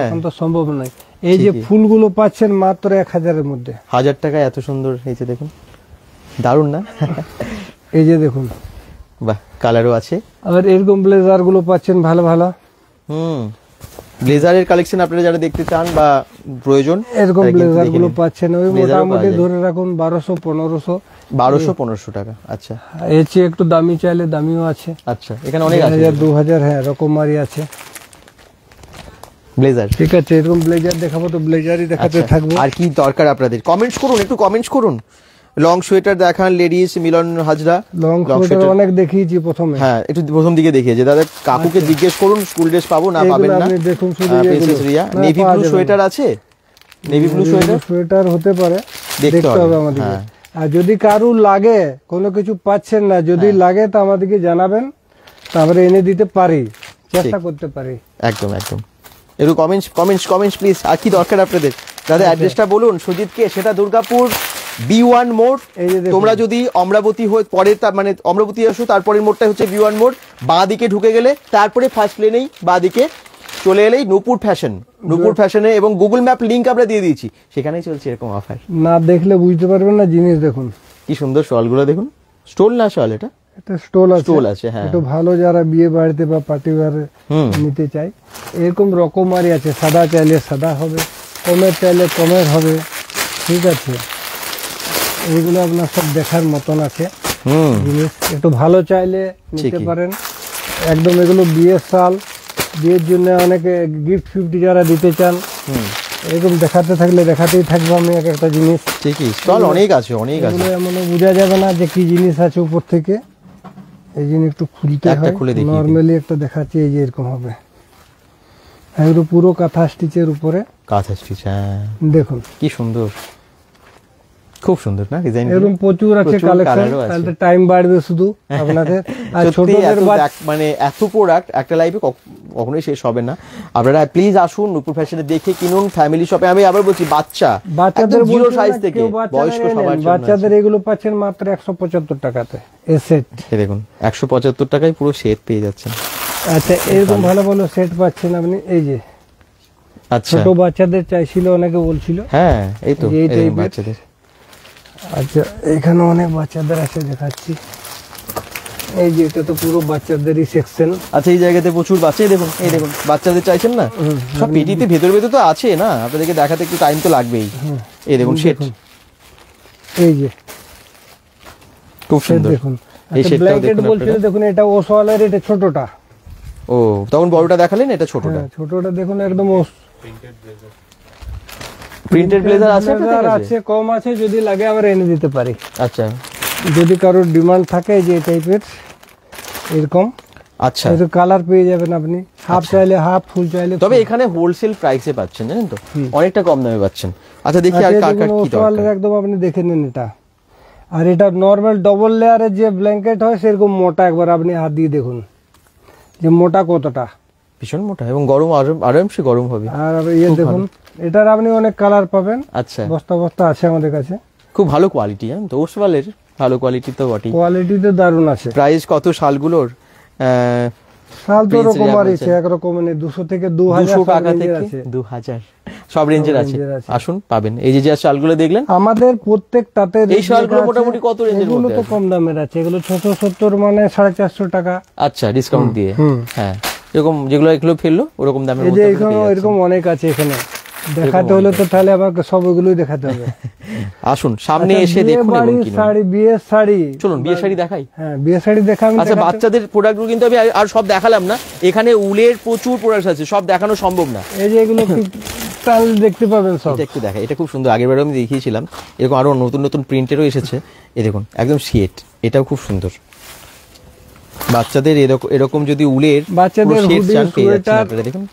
এখন তো সম্ভব নয়। এই যে ফুলগুলো পাচ্ছেন মাত্র 1000-এর মধ্যে, 1000 টাকায় এত সুন্দর, এই যে দেখুন দারুণ না? এই যে দেখুন, বাহ কালারও আছে, আবার এরকম ব্লেজার গুলো পাচ্ছেন ভালো ভালো, ব্লেজারের কালেকশন আপনারা যারা দেখতে চান বা প্রয়োজন, এরকম ব্লেজার গুলো পাচ্ছেন ওই মোটামুটি ধরে রাখুন 1200-1500 টাকা। আচ্ছা, এর চেয়ে একটু দামি চাইলে দামিও আছে। আচ্ছা, এখানে অনেক আছে, 2000 হ্যাঁ রকমারি আছে ব্লেজার। ঠিক আছে, এরকম ব্লেজার দেখাবো তো ব্লেজারই দেখাতে থাকবো। আর কি দরকার আপনাদের কমেন্টস করুন, একটু কমেন্টস করুন। লং সোয়েটার দেখান, লেডিস মিলন হাজরা লং সোয়েটার অনেক দেখিয়েছি প্রথমে, হ্যাঁ একটু প্রথম দিকে দেখিয়েছে, দাদা কাকুকে জিজ্ঞেস করুন স্কুল ড্রেস পাবো না পাবেন না। দেখুন শুধু রিয়া নেভি ব্লু সোয়েটার আছে, নেভি ব্লু সোয়েটার হতে পারে, দেখতে হবে আমাদেরকে। আর যদি কারু লাগে কোনো কিছু পাচ্ছেন না, যদি লাগে তো আমাদেরকে জানাবেন, তারপরে এনে দিতে পারি, চেষ্টা করতে পারি। একদম একদম, একটু কমেন্টস প্লিজ। আর কি দরকার আপনাদের দাদা? অ্যাড্রেসটা বলুন। সুজিতকে, সেটা দুর্গাপুর B1 মোড়। তোমরা যদি অমরাবতী হয়ে পরের মানে অমরাবতী আসো, তারপরের মোড়টা হচ্ছে B1 মোড়, বাঁ দিকে ঢুকে গেলে তারপরে ফার্স্ট লেনেই বাঁ দিকে চলে এলেই নূপুর ফ্যাশনে, এবং গুগল ম্যাপ লিংক আমরা দিয়ে দিয়েছি, সেখানেই চলছে এরকম অফার। না দেখলে বুঝতে পারবেন না জিনিস, দেখুন কি সুন্দর শলগুলো, দেখুন স্টোল না শল, এটা স্টোল আছে, হ্যাঁ একটু ভালো, যারা বিয়ে বাড়িতে বা পার্টি ওয়্যারে নিতে চাই, এরকম রকমারি আছে। সাদা চাইলে সাদা হবে, কমের চাইলে কমের হবে, ঠিক আছে। এগুলো আপনার সব দেখার মতন আছে জিনিস, একটু ভালো চাইলে নিতে পারেন একদম। এগুলো বিয়ের জন্য অনেকে গিফট ফিফট যারা দিতে চান, এরকম দেখাতে থাকলে দেখাতেই থাকবো আমি এক একটা জিনিস। ঠিকই, স্টল অনেক আছে, এমন বোঝা যাবে না যে কি জিনিস আছে উপর থেকে। এই জিনিস একটু খুলতে হয়, নরমালি একটা দেখাচ্ছি, এই যে এরকম হবে, এগুলো পুরো কাঁথা স্টিচের উপরে, কাঁথা স্টিচ, হ্যাঁ দেখুন কি সুন্দর। খুব সুন্দর না ডিজাইন, এরকম প্রচুর আছে কালেকশন, তাহলে টাইম বাড়বে শুধু আপনাদের। আর ছোটদের মানে এত প্রোডাক্ট একটা লাইভে কখনোই শেষ হবে না। আপনারা প্লিজ আসুন নূপুর ফ্যাশনে, দেখে কিনুন ফ্যামিলি শপে। আমি আবার বলছি বাচ্চাদের জিরো সাইজ থেকে বয়স্ক সবার জন্য, বাচ্চাদের এগুলো পাচ্ছেন মাত্র 175 টাকাতে এই সেট। এই দেখুন 175 টাকায় পুরো সেট পেয়ে যাচ্ছেন। আচ্ছা এরকম ভালো ভালো সেট পাচ্ছেন আপনি। এই যে আচ্ছা ছোট বাচ্চাদের চাইছিল, অনেকে বলছিল। হ্যাঁ এই তো এই টাইপের বাচ্চাদের। আচ্ছা এখানে অনেক বাচ্চাদের আছে, দেখাচ্ছি। এই যে এটা তো পুরো বাচ্চাদেরই সেকশন। আচ্ছা এই জায়গাতে প্রচুর বাচ্চা, এই দেখুন বাচ্চাদের চাইছেন না, সব পেটিতে ভেতর ভেতর তো আছে না, আপনাদেরকে দেখাতে একটু টাইম তো লাগবেই। এই দেখুন সেট, এই যে খুব সুন্দর দেখুন। আচ্ছা ব্ল্যাঙ্কেট বলছিল, দেখুন এটা ওসওয়ালের, এটা ছোটটা। ও তখন বড়টা দেখালেন, এটা ছোটটা। ছোটটা দেখুন একদম প্রিন্টেড ব্লেজার আছে, আছে কম আছে, যদি লাগে আমরা এনে দিতে পারি। আচ্ছা যদি কারোর ডিমান্ড থাকে যে এই টাইপের এরকম, আচ্ছা এর কালার পেয়ে যাবেন আপনি, হাফ চাইলে হাফ, ফুল চাইলে। তবে এখানে হোলসেল প্রাইসে পাচ্ছেন, জানেন তো, অনেকটা কম দামে পাচ্ছেন। আচ্ছা দেখি আর কার কার কি দরকার, একদম আপনি দেখে নেন এটা। আর এটা নরমাল ডবল লেয়ারের যে ব্ল্যাঙ্কেট হয় সেরকম মোটা, একবার আপনি হাত দিয়ে দেখুন যে মোটা কতটা, ভীষণ মোটা এবং গরম, আরামসে গরম হবে। আর ইয়ে দেখুন, এটার আপনি অনেক কালার পাবেন। আচ্ছা বস্তা বস্তা আছে আমাদের কাছে, খুব ভালো কোয়ালিটি, জানেন তো, ওসওয়ালের ভালো কোয়ালিটি তো বটেই। কোয়ালিটি তো দারুণ আছে। প্রাইস কত শালগুলোর? শাল তো রকম আছে, একরকম নেই, 200 থেকে 2000 টাকা থেকে 2000 সব রেঞ্জের আছে। আসুন পাবেন। এই যে শালগুলো দেখলেন আমাদের প্রত্যেকটাতে, এই শালগুলো মোটামুটি কত রেঞ্জের মধ্যে? এগুলো তো কম দামের আছে, এগুলো 670 মানে 450 টাকা। আচ্ছা ডিসকাউন্ট দিয়ে, হ্যাঁ এরকম যেগুলো এগুলো ফেললো ওরকম দামের মধ্যে এরকম অনেক আছে এখানে। দেখাতে হলে তো তাহলে আমাকে সবগুলোই দেখাতে হবে। আসুন সামনে এসে দেখুন এবং কিনুন। শাড়ি, বিয়ের শাড়ি, চলুন বিয়ের শাড়ি দেখাই। হ্যাঁ বিয়ের শাড়ি দেখাবো। আচ্ছা বাচ্চাদের প্রোডাক্টগুলো কিন্তু আমি আর সব দেখালাম না, এখানে উলের প্রচুর প্রোডাক্ট আছে, সব দেখানো সম্ভব না। এই যে এগুলো তাহলে দেখতে পাবেন সব। এটা একটু দেখাই, এটা খুব সুন্দর, আগের বারে আমি দেখিয়েছিলাম, এরকম আরো নতুন নতুন প্রিন্টেরও এসেছে। এই দেখুন একদম সেট, এটাও খুব সুন্দর। বাচ্চাদের এরকম যদি উলের বাচ্চাদের দেখুন,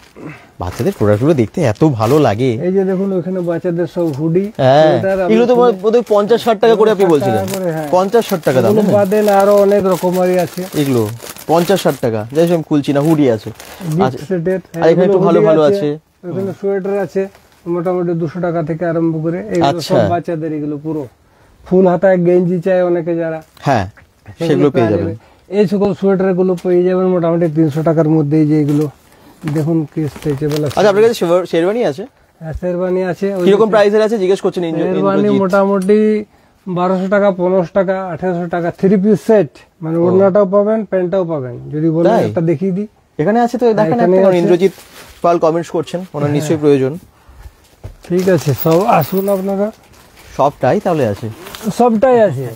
বাচ্চাদের প্রোডাক্টগুলো দেখতে এত ভালো লাগে। এই যে দেখুন ওখানে বাচ্চাদের সব হুডি, এগুলো তো বোধহয় 50-60 টাকা করে আপনি বলছিলেন। 50-60 টাকা দাম, বাদেন আরো অনেক রকমারি আছে এগুলো 50-60 টাকা। যাই আমি খুলছি না, হুডি আছে, আর এখানে একটু ভালো ভালো আছে, এখানে সোয়েটার আছে মোটামুটি 200 টাকা থেকে আরম্ভ করে। এগুলো সব বাচ্চাদের, এগুলো পুরো ফুল হাতা গেঞ্জি চাই অনেকে যারা, হ্যাঁ সেগুলো পেয়ে যাবেন। এই সকল সোয়েটার গুলো পেয়ে যাবেন মোটামুটি 300 টাকার মধ্যে। যে এগুলো দেখুন কি স্ট্রেচেবল আছে। আচ্ছা আপনার কাছে শেরওয়ানি আছে? হ্যাঁ শেরওয়ানি আছে। কি রকম প্রাইসের আছে জিজ্ঞেস করছেন? শেরওয়ানি মোটামুটি 1200 টাকা, 1500 টাকা, 1800 টাকা, 3 পিস সেট, মানে ওড়নাটাও পাবেন, প্যান্টটাও পাবেন। যদি বলেন একটা দেখিয়ে দিই, এখানে আছে তো দেখেন। ইন্দ্রজিৎ পাল কমেন্টস করছেন, ওনার নিশ্চয়ই প্রয়োজন। ঠিক আছে, সব আসুন আপনারা। সবটাই তাহলে আছে, সবটাই আছে,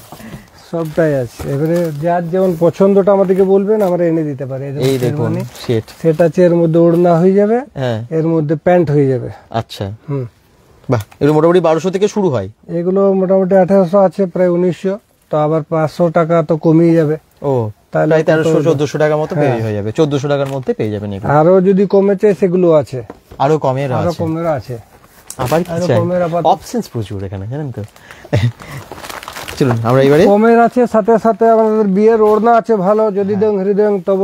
সবটাই আছে। এবারে যার যেমন পছন্দটা আমাদেরকে বলবেন, আমরা এনে দিতে পারি। এই দেখুন সেট আছে, এর মধ্যে ওড়না হয়ে যাবে, এর মধ্যে প্যান্ট হয়ে যাবে। আচ্ছা বাহ, এগুলো মোটামুটি 1200 থেকে শুরু হয়। এগুলো মোটামুটি 1800 আছে, প্রায় 1900, তো আবার 500 টাকা তো কমিয়ে যাবে। ও তাহলে 1300-1400 টাকা মতো হয়ে যাবে, 1400 টাকার মধ্যে পেয়ে যাবেন। আরো যদি কমে চাই সেগুলো আছে, আরো কমের আছে। আবার অপশনস প্রচুর এখানে, জানেন তো। চলুন আমরা এবারে কমের আছে, সাথে সাথে আমাদের বিয়ের ওড়না আছে ভালো, যদি দেন হৃদয়ং তব,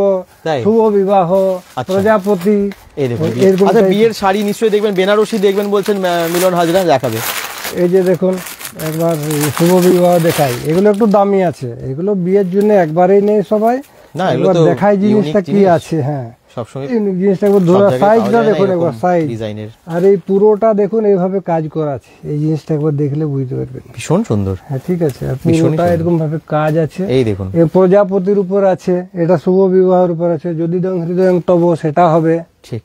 শুভ বিবাহ, প্রজাপতি। আচ্ছা বিয়ের শাড়ি নিশ্চয়ই দেখবেন, বেনারসি দেখবেন বলছেন মিলন হাজরা, দেখাবে। এই যে দেখুন একবার শুভ বিবাহ দেখাই, এগুলো একটু দামি আছে, এগুলো বিয়ের জন্য একবারেই নেই সবাই, না এগুলো তো দেখাই জিনিসটা কি আছে। হ্যাঁ সবসময় জিনিসটা একবার ধরা, সাইজটা দেখুন একবার, সাইজ ডিজাইনের, আর এই পুরোটা দেখুন এইভাবে কাজ করা আছে। এই জিনিসটা একবার দেখলে বুঝতে পারবেন, ভীষণ সুন্দর। হ্যাঁ ঠিক আছে, পুরোটা এরকম ভাবে কাজ আছে। এই দেখুন এই প্রজাপতির উপর আছে, এটা শুভ বিবাহের উপর আছে, যদি দং হৃদয়ং তব সেটা হবে। ঠিক।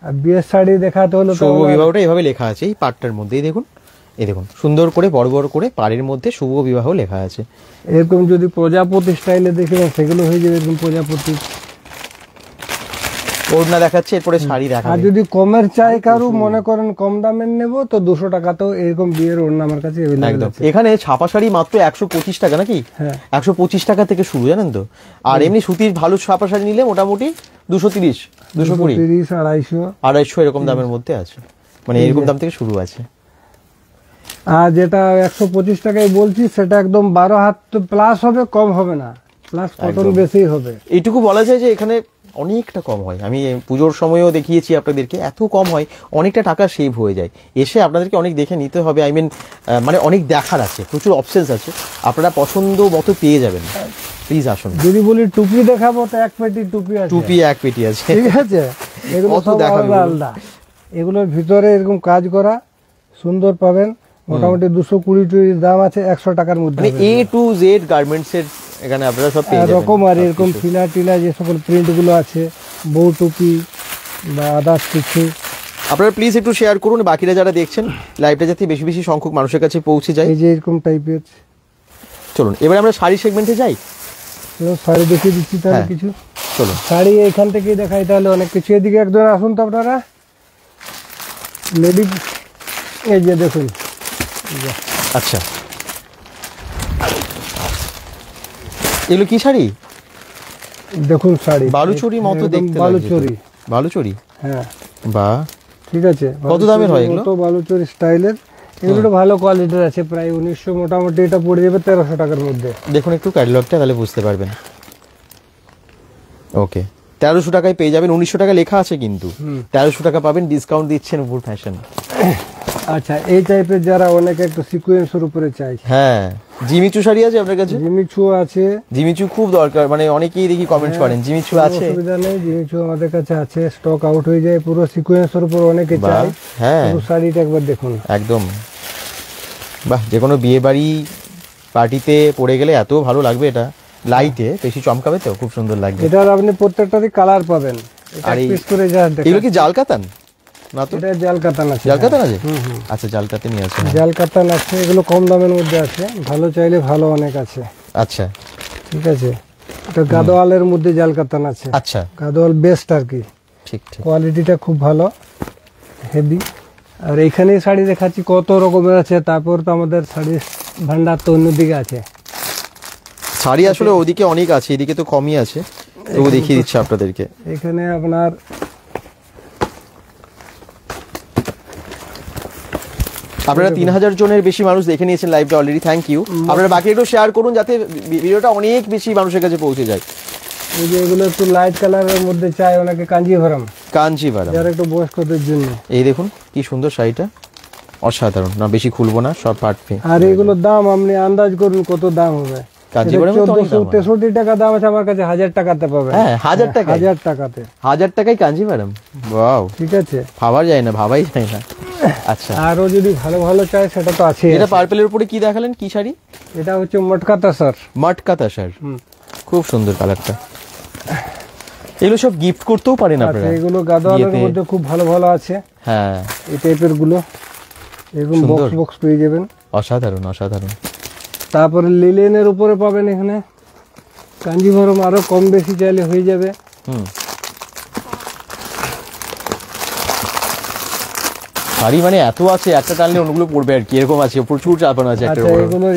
আর বিয়ের শাড়ি দেখাতে হলো শুভ বিবাহটা এইভাবে লেখা আছে, এই পাটটার মধ্যেই দেখুন। এই দেখুন সুন্দর করে বড় বড় করে পাড়ের মধ্যে শুভ বিবাহ লেখা আছে। এরকম যদি প্রজাপতি স্টাইলে দেখেন সেগুলো হয়ে যাবে এরকম প্রজাপতি। ওড়না দেখাচ্ছে, এরপরে শাড়ি দেখাবে। আর যদি কমের চাই কারু, মনে করেন কম দামের নেব, তো 200 টাকা তো এরকম বিয়ের ওড়না আমার কাছে अवेलेबल আছে। এখানে ছাপা শাড়ি মাত্র 125 টাকা নাকি? হ্যাঁ 125 টাকা থেকে শুরু, জানেন তো। আর এমনি সুতির ভালো ছাপা শাড়ি নিলে মোটামুটি 230, 220, 250, 250 এরকম দামের মধ্যে আছে, মানে এরকম দাম থেকে শুরু আছে। আর যেটা 125 টাকায় বলছি সেটা একদম 12 হাত প্লাস হবে, কম হবে না, প্লাস কটন বেশি হবে। এইটুকু বলা যায় যে এখানে অনেকটা কম হয়। আমি পুজোর সময়ও দেখিয়েছি আপনাদেরকে, এত কম হয়, অনেকটা টাকা সেভ হয়ে যায়। এসে আপনাদেরকে অনেক দেখে নিতে হবে, আই মিন মানে অনেক দেখার আছে, প্রচুর অপশনস আছে, আপনারা পছন্দ মতো পেয়ে যাবেন। প্লিজ আসুন। যদি বলি টুপি দেখাবো তো এক পেটি টুপি আছে, টুপি এক পেটি আছে, ঠিক আছে। এগুলো সব আলাদা আলাদা, এগুলোর ভিতরে এরকম কাজ করা সুন্দর পাবেন। মোটামুটি 220 দাম আছে, 100 টাকার মধ্যে। মানে A to Z গার্মেন্টস এর এখানে আপনারা সব পেয়ে যাবেন। এরকম আর এরকম ফিলা টিলা যে সকল প্রিন্ট গুলো আছে, বউ টুপি বা আদার্স কিছু, আপনারা প্লিজ একটু শেয়ার করুন, বাকিরা যারা দেখছেন লাইভটা যাতে বেশি বেশি সংখ্যক মানুষের কাছে পৌঁছে যায়। এই যে এরকম টাইপের। চলুন এবার আমরা শাড়ি সেগমেন্টে যাই। শাড়ি দেখিয়ে দিচ্ছি তাহলে কিছু। চলুন শাড়ি এখান থেকেই দেখাই তাহলে অনেক কিছু। এদিকে একদম আসুন তো আপনারা, লেডিস, এই যে দেখুন। আচ্ছা, এগুলো কি শাড়ি? দেখুন শাড়ি বালুচরি মতো দেখতে, বালুচরি, বালুচরি, হ্যাঁ বাহ, ঠিক আছে। কত দামের হয় এগুলো? তো বালুচরি স্টাইলের, এগুলো ভালো কোয়ালিটির আছে, প্রায় 1900, মোটামুটি এটা পড়ে যাবে 1300 টাকার মধ্যে। দেখুন একটু ক্যাটালগটা, তাহলে বুঝতে পারবেন। ওকে, 1300 টাকায় পেয়ে যাবেন। 1900 টাকা লেখা আছে কিন্তু 1300 টাকা পাবেন, ডিসকাউন্ট দিচ্ছেন নূপুর ফ্যাশন। আচ্ছা, এই টাইপের যারা অনেকে একটু সিকোয়েন্সের উপরে চাই, হ্যাঁ, জিমিচু শাড়ি আছে আপনার কাছে? জিমিচু আছে, জিমিচু খুব দরকার, মানে অনেকেই দেখি কমেন্ট করেন জিমিচু আছে। অসুবিধা নেই, জিমিচু আমাদের কাছে আছে, স্টক আউট হয়ে যায়। পুরো সিকোয়েন্সের উপর অনেকে চাই। হ্যাঁ, পুরো শাড়িটা একবার দেখুন, একদম বাহ। যে কোনো বিয়ে বাড়ি পার্টিতে পরে গেলে এত ভালো লাগবে, এটা লাইটে বেশি চমকাবে তো, খুব সুন্দর লাগবে। এটার আপনি প্রত্যেকটারই কালার পাবেন। আর এক পিস করে যা দেখেন, এগুলো কি জাল কাতান না? তো এটা জাল কাতান আছে, জাল কাতান আছে। আচ্ছা, জাল কাতান নিয়ে আছে, জাল কাতান আছে। এগুলো কম দামের মধ্যে আছে, ভালো চাইলে ভালো অনেক আছে। আচ্ছা, ঠিক আছে। এটা গাদোয়ালের মধ্যে জাল কাতান আছে। আচ্ছা, গাদোয়াল বেস্ট আর কি, ঠিক ঠিক, কোয়ালিটিটা খুব ভালো, হেভি। আর এইখানে শাড়ি দেখাচ্ছি কত রকমের আছে। তারপর তো আমাদের শাড়ির ভান্ডার তো অন্যদিকে আছে। শাড়ি আসলে ওদিকে অনেক আছে, এদিকে তো কমই আছে, তো দেখিয়ে দিচ্ছি আপনাদেরকে। এখানে আপনার আপনারা 3000 জনের বেশি মানুষ দেখে নিয়েছেন লাইভটা অলরেডি, থ্যাংক ইউ। আপনারা বাকি একটু শেয়ার করুন যাতে ভিডিওটা অনেক বেশি মানুষের কাছে পৌঁছে যায়। এই যে এগুলো একটু লাইট কালারের মধ্যে চাই অনেকে, কাঞ্জিভরম, কাঞ্জিভারম, যারা একটু বয়স্কদের জন্য। এই দেখুন কি সুন্দর শাড়িটা, অসাধারণ। না বেশি খুলবো না, সব পার্ট পে। আর এগুলোর দাম আপনি আন্দাজ করুন কত দাম হবে। কাঞ্জিভরম 1463 টাকা দাম আছে, আমার কাছে 1000 টাকাতে পাবেন। হ্যাঁ, 1000 টাকা, 1000 টাকাতে, 1000 টাকায় কাঞ্জিভরম, ওয়াও, ঠিক আছে। ভাবা যায় না, ভাবাই যায় না। আচ্ছা, আরো যদি ভালো ভালো চাই সেটা তো আছে। এটা পার্পলের উপরে কি দেখালেন, কি শাড়ি? এটা হচ্ছে মটকা তাসার, মটকা তাসার, খুব সুন্দর কালারটা। এগুলো সব গিফট করতেও পারেন আপনারা। এগুলো গাদোয়ালের মধ্যে খুব ভালো ভালো আছে। হ্যাঁ, এই টাইপের গুলো এরকম বক্স বক্স পেয়ে যাবেন, অসাধারণ অসাধারণ। তারপরে লিলেনের উপরে পাবেন এখানে কাঞ্জিভরম, আরো কম বেশি চাইলে হয়ে যাবে। শাড়ি মানে এত আছে, একটা টানলে অন্যগুলো পড়বে আর কি, এরকম আছে, প্রচুর চাপানো আছে একটা। আচ্ছা, এগুলো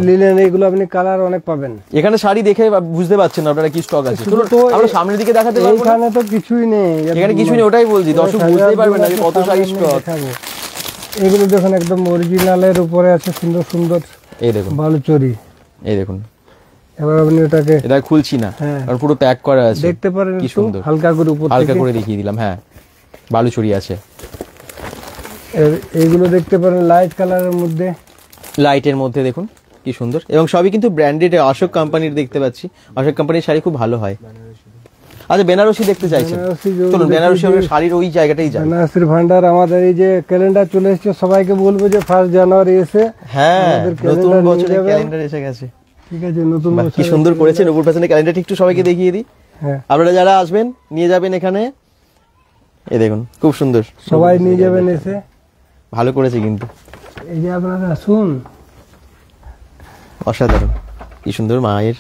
লিলেন, এগুলো আপনি কালার অনেক পাবেন। এখানে শাড়ি দেখে বুঝতে পারছেন আপনারা কি স্টক আছে। চলুন আমরা সামনের দিকে দেখাতে পারবো। এখানে তো কিছুই নেই, এখানে কিছুই নেই, ওটাই বলছি, দর্শক বুঝতেই পারবেন না কত শাড়ি স্টক। এগুলো দেখুন একদম অরিজিনালের উপরে আছে, সুন্দর সুন্দর। এই দেখুন বালুচরি, এই দেখুন। এবার আপনি ওটাকে, এটা খুলছি না, কারণ পুরো প্যাক করা আছে, দেখতে পারেন কি সুন্দর, হালকা করে উপর থেকে, হালকা করে দেখিয়ে দিলাম। হ্যাঁ, বালুচরি আছে। এইগুলো দেখতে পারেন লাইট কালারের মধ্যে, লাইটের মধ্যে দেখুন কি সুন্দর, এবং সবই কিন্তু ব্র্যান্ডেড, অশোক কোম্পানির দেখতে পাচ্ছি। অশোক কোম্পানির শাড়ি খুব ভালো হয়। আচ্ছা, বেনারসি দেখতে চাইছেন? চলুন বেনারসি শাড়ির ওই জায়গাটাই যাই। বেনারসির ভান্ডার আমাদের এই যে ক্যালেন্ডার চলে এসেছে, সবাইকে বলবো যে 1 জানুয়ারি এসে, হ্যাঁ, নতুন বছরের ক্যালেন্ডার এসে গেছে। ঠিক আছে, নতুন বছর কি সুন্দর করেছেন নূপুর ফ্যাশনের ক্যালেন্ডারটি, একটু সবাইকে দেখিয়ে দিই। হ্যাঁ, আপনারা যারা আসবেন নিয়ে যাবেন এখানে, এই দেখুন খুব সুন্দর, সবাই নিয়ে যাবেন এসে, ভালো করেছে কিন্তু। এই যে আপনারা আসুন, অসাধারণ, কি সুন্দর মায়ের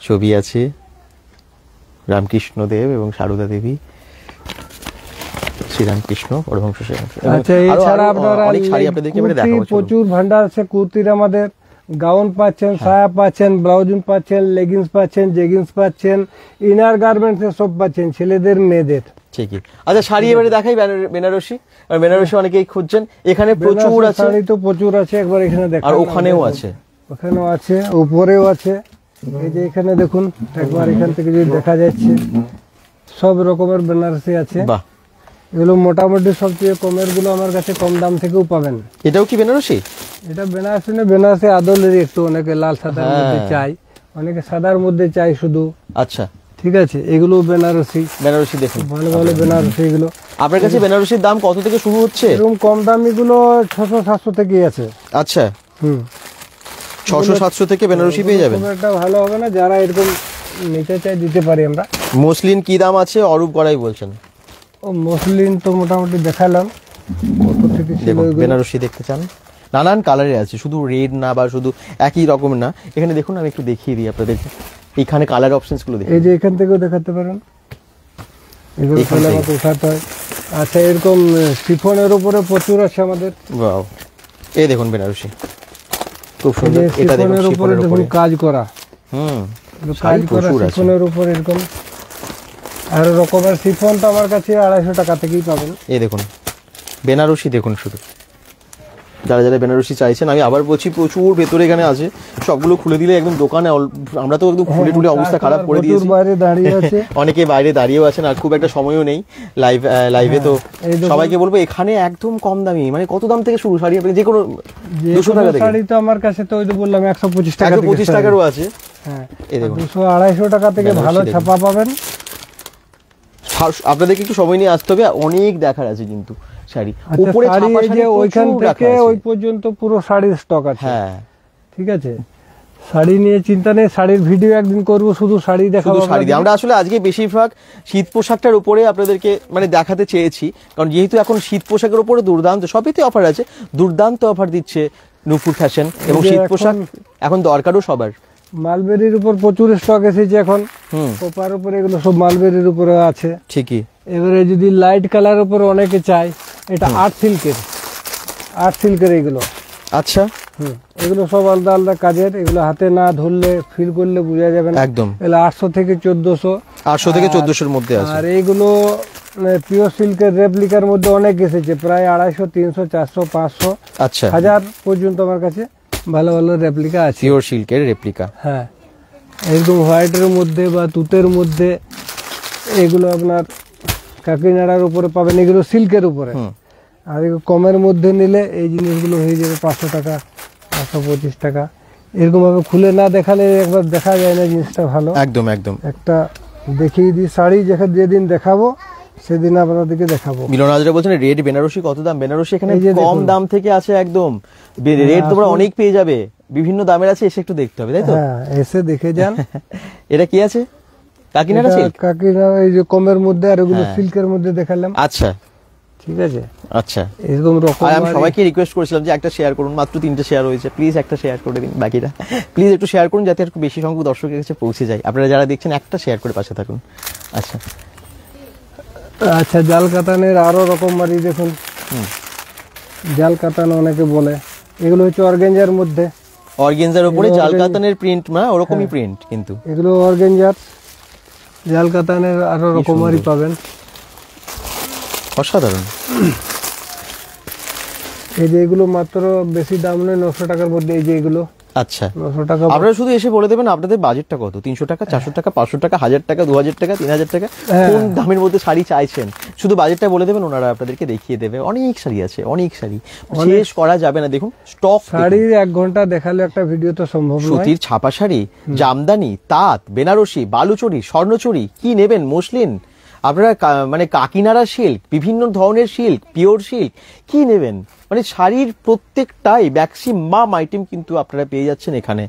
ছবি আছে, রামকৃষ্ণ দেব এবং সারদা দেবী, শ্রীরামকৃষ্ণ পরমহংস। আচ্ছা, এছাড়া আপনারা অনেক শাড়ি আপনাদেরকে এবারে দেখাবো। প্রচুর ভান্ডার আছে কুর্তির, আমাদের গাউন পাচ্ছেন, সায়া পাচ্ছেন, ব্লাউজ পাচ্ছেন, লেগিংস পাচ্ছেন, জেগিংস পাচ্ছেন, ইনার গার্মেন্টস সব পাচ্ছেন, ছেলেদের মেয়েদের। ঠিকই। আচ্ছা শাড়ি এবারে দেখাই বেনারসি, আর বেনারসি অনেকেই খুঁজছেন, এখানে প্রচুর আছে, শাড়ি তো প্রচুর আছে, একবার এখানে দেখেন, আর ওখানেও আছে, ওখানেও আছে, উপরেও আছে। এই যে এখানে দেখুন একবার, এখান থেকে যদি দেখা যাচ্ছে সব রকমের বেনারসি আছে। বাহ, এগুলো মোটামুটি সবচেয়ে কমের গুলো আমার কাছে কম দাম থেকেও পাবেন। এটাও কি বেনারসি? এটা বেনারসি না, বেনারসি আদলেরই একটু, অনেকে লাল সাদার মধ্যে চাই, অনেকে সাদার মধ্যে চাই শুধু। আচ্ছা ঠিক আছে, এগুলো বেনারসি। বেনারসি দেখুন, ভালো ভালো বেনারসি এগুলো। আপনার কাছে বেনারসির দাম কত থেকে শুরু হচ্ছে? এরকম কম দামি গুলো 600-700 থেকেই আছে। আচ্ছা, 600-700 থেকে বেনারসি পেয়ে যাবেন। একটা ভালো হবে না, যারা এরকম নিতে চাই দিতে পারি আমরা। মসলিন কি দাম আছে? অরূপ গড়াই বলছেন। ও মসলিন তো মোটামুটি দেখালাম, কত থেকে ছিল দেখুন এগুলো। বেনারসি দেখতে চান, নানান কালারে আছে, শুধু রেড না বা শুধু একই রকম না। এখানে দেখুন, আমি একটু দেখিয়ে দিই আপনাদেরকে, এখানে কালার অপশনস গুলো দেখুন। এই যে এখান থেকেও দেখাতে পারেন, এগুলো এখান তাহলে থেকে। আমাকে উঠাতে হয়। আচ্ছা, এরকম শিফনের উপরে প্রচুর আছে আমাদের। ওয়াও, এই দেখুন বেনারসি খুব এই সুন্দর। যে এটা দেখুন শিফনের উপরে শিফনের দেখুন উপরে, কাজ করা, শাড়ি কাজ করা প্রচুর আছে। শিফনের উপর এরকম। আর রকমের শিফন তো আমার কাছে 250 টাকা থেকেই পাবেন। এই দেখুন বেনারসি দেখুন শুধু, যারা যারা বেনারসি চাইছেন, আমি আবার বলছি প্রচুর ভেতরে এখানে আছে, সবগুলো খুলে দিলে একদম দোকানে আমরা তো একদম খুলে টুলে অবস্থা খারাপ করে প্রচুর দিয়েছি। বাইরে দাঁড়িয়ে আছে, অনেকে বাইরে দাঁড়িয়েও আছেন, আর খুব একটা সময়ও নেই লাইভে। তো এই দেখুন। সবাইকে বলবো এখানে একদম কম দামি, মানে কত দাম থেকে শুরু শাড়ি, আপনি যে কোনো যে 200 টাকা থেকে, শাড়ি তো আমার কাছে তো ওই যে বললাম 125 টাকা থেকে 125 টাকারও আছে। হ্যাঁ, এই দেখুন 200-250 টাকা থেকে বেনারসি ভালো দেখুন। ছাপা পাবেন। আপনাদেরকে একটু সময় নিয়ে আসতে হবে, অনেক দেখার আছে কিন্তু শাড়ি। আচ্ছা, উপরে শাড়ি ছাপা এই শাড়ি যে ওইখান প্রচুর রাখা থেকে আছে। ওই পর্যন্ত পুরো শাড়ির স্টক আছে। হ্যাঁ, ঠিক আছে, শাড়ি নিয়ে চিন্তা নেই, শাড়ির ভিডিও একদিন করব, শুধু শাড়ি দেখাবো। শুধু শাড়ি দিয়ে আমরা আসলে আজকে বেশিরভাগ শীত পোশাকটার উপরে আপনাদেরকে মানে দেখাতে চেয়েছি, কারণ যেহেতু এখন শীত পোশাকের উপরে দুর্দান্ত, সবইতে অফার আছে, দুর্দান্ত অফার দিচ্ছে নূপুর ফ্যাশন। এবং এই যে শীত পোশাক এখন দরকারও সবার। মালবেরির উপর প্রচুর স্টক এসেছে এখন, কোপার উপরে এগুলো সব মালবেরির উপরে আছে। ঠিকই। এবারে যদি লাইট কালার উপরে অনেকে চায়, এটা আর্ট সিল্কের এগুলো। আচ্ছা, এগুলো সব আলাদা আলাদা কাজের, এগুলো হাতে না ধরলে ফিল করলে বোঝা যাবে না একদম। এগুলো 800 থেকে 1400, 800 থেকে 1400 এর মধ্যে আছে। আর এইগুলো পিওর সিল্কের রেপ্লিকার মধ্যে অনেক এসেছে, প্রায় 250, 300, 400, 500, আচ্ছা, 1000 পর্যন্ত আমার কাছে ভালো ভালো রেপ্লিকা আছে। পিওর সিল্কের রেপ্লিকা। হ্যাঁ, একদম হোয়াইটের মধ্যে বা তুতের মধ্যে, এগুলো আপনার কাকিনাড়ার উপরে পাবেন, এগুলো সিল্কের উপরে। আর এগুলো কমের মধ্যে নিলে এই জিনিসগুলো হয়ে যাবে 500 টাকা, 525 টাকা। এরকম ভাবে খুলে না দেখালে একবার দেখা যায় না জিনিসটা ভালো। একদম একদম। একটা দেখিয়ে দিই শাড়ি, যেদিন দেখাবো সেদিন আপনাদেরকে দেখাবো। মিলন হাজরা বলছেন রেড বেনারসি কত দাম? বেনারসি এখানে এই যে কম দেখুন। দাম থেকে আছে একদম, রেড তোমরা অনেক পেয়ে যাবে, বিভিন্ন দামের আছে, এসে একটু দেখতে হবে, তাই তো? হ্যাঁ, এসে দেখে যান। এটা কি আছে? কাকিনাড়া এটা সিল্ক? কাকিনাড়া, এই যে কমের মধ্যে, আর এগুলো সিল্কের মধ্যে দেখালাম। আচ্ছা ঠিক আছে, আচ্ছা। এরকম রকম। আর আমি সবাইকে রিকোয়েস্ট করেছিলাম যে একটা শেয়ার করুন, মাত্র 3টে শেয়ার হয়েছে, প্লিজ একটা শেয়ার করে দিন, বাকিটা প্লিজ একটু শেয়ার করুন যাতে একটু বেশি সংখ্যক দর্শকের কাছে পৌঁছে যায়। আপনারা যারা দেখছেন একটা শেয়ার করে পাশে থাকুন। আচ্ছা আচ্ছা, জাল কাতানের আরো রকম মারি দেখুন, জাল কাতান অনেকে বলে, এগুলো হচ্ছে অর্গেঞ্জার মধ্যে, অর্গেনজার উপরে জাল কাতানের প্রিন্ট, না ওরকমই প্রিন্ট কিন্তু। এগুলো অর্গেঞ্জার, জাল কাতানের আরো রকমারি পাবেন। অসাধারণ। এই যে এগুলো মাত্র বেশি দাম নয়, 900 টাকার মধ্যে। এই যে এগুলো আচ্ছা, 900 টাকা। আপনারা শুধু এসে বলে দেবেন আপনাদের বাজেটটা কত, 300 টাকা, 400 টাকা, 500 টাকা, 1000 টাকা, 2000 টাকা, 3000 টাকা, কোন দামের মধ্যে শাড়ি চাইছেন শুধু বাজেটটা বলে দেবেন, ওনারা আপনাদেরকে দেখিয়ে দেবে। অনেক শাড়ি আছে, অনেক শাড়ি, শেষ করা যাবে না। দেখুন স্টক, শাড়ির 1 ঘন্টা দেখালে একটা ভিডিও তো সম্ভব নয়। সুতির ছাপা শাড়ি, জামদানি, তাঁত, বেনারসি, বালুচরি, স্বর্ণচুরি, কি নেবেন, মসলিন, আপনারা মানে কাকিনাড়া সিল্ক, বিভিন্ন ধরনের সিল্ক, পিওর সিল্ক, কি নেবেন, মানে শাড়ির প্রত্যেকটাই ম্যাক্সিমাম আইটেম কিন্তু আপনারা পেয়ে যাচ্ছেন এখানে।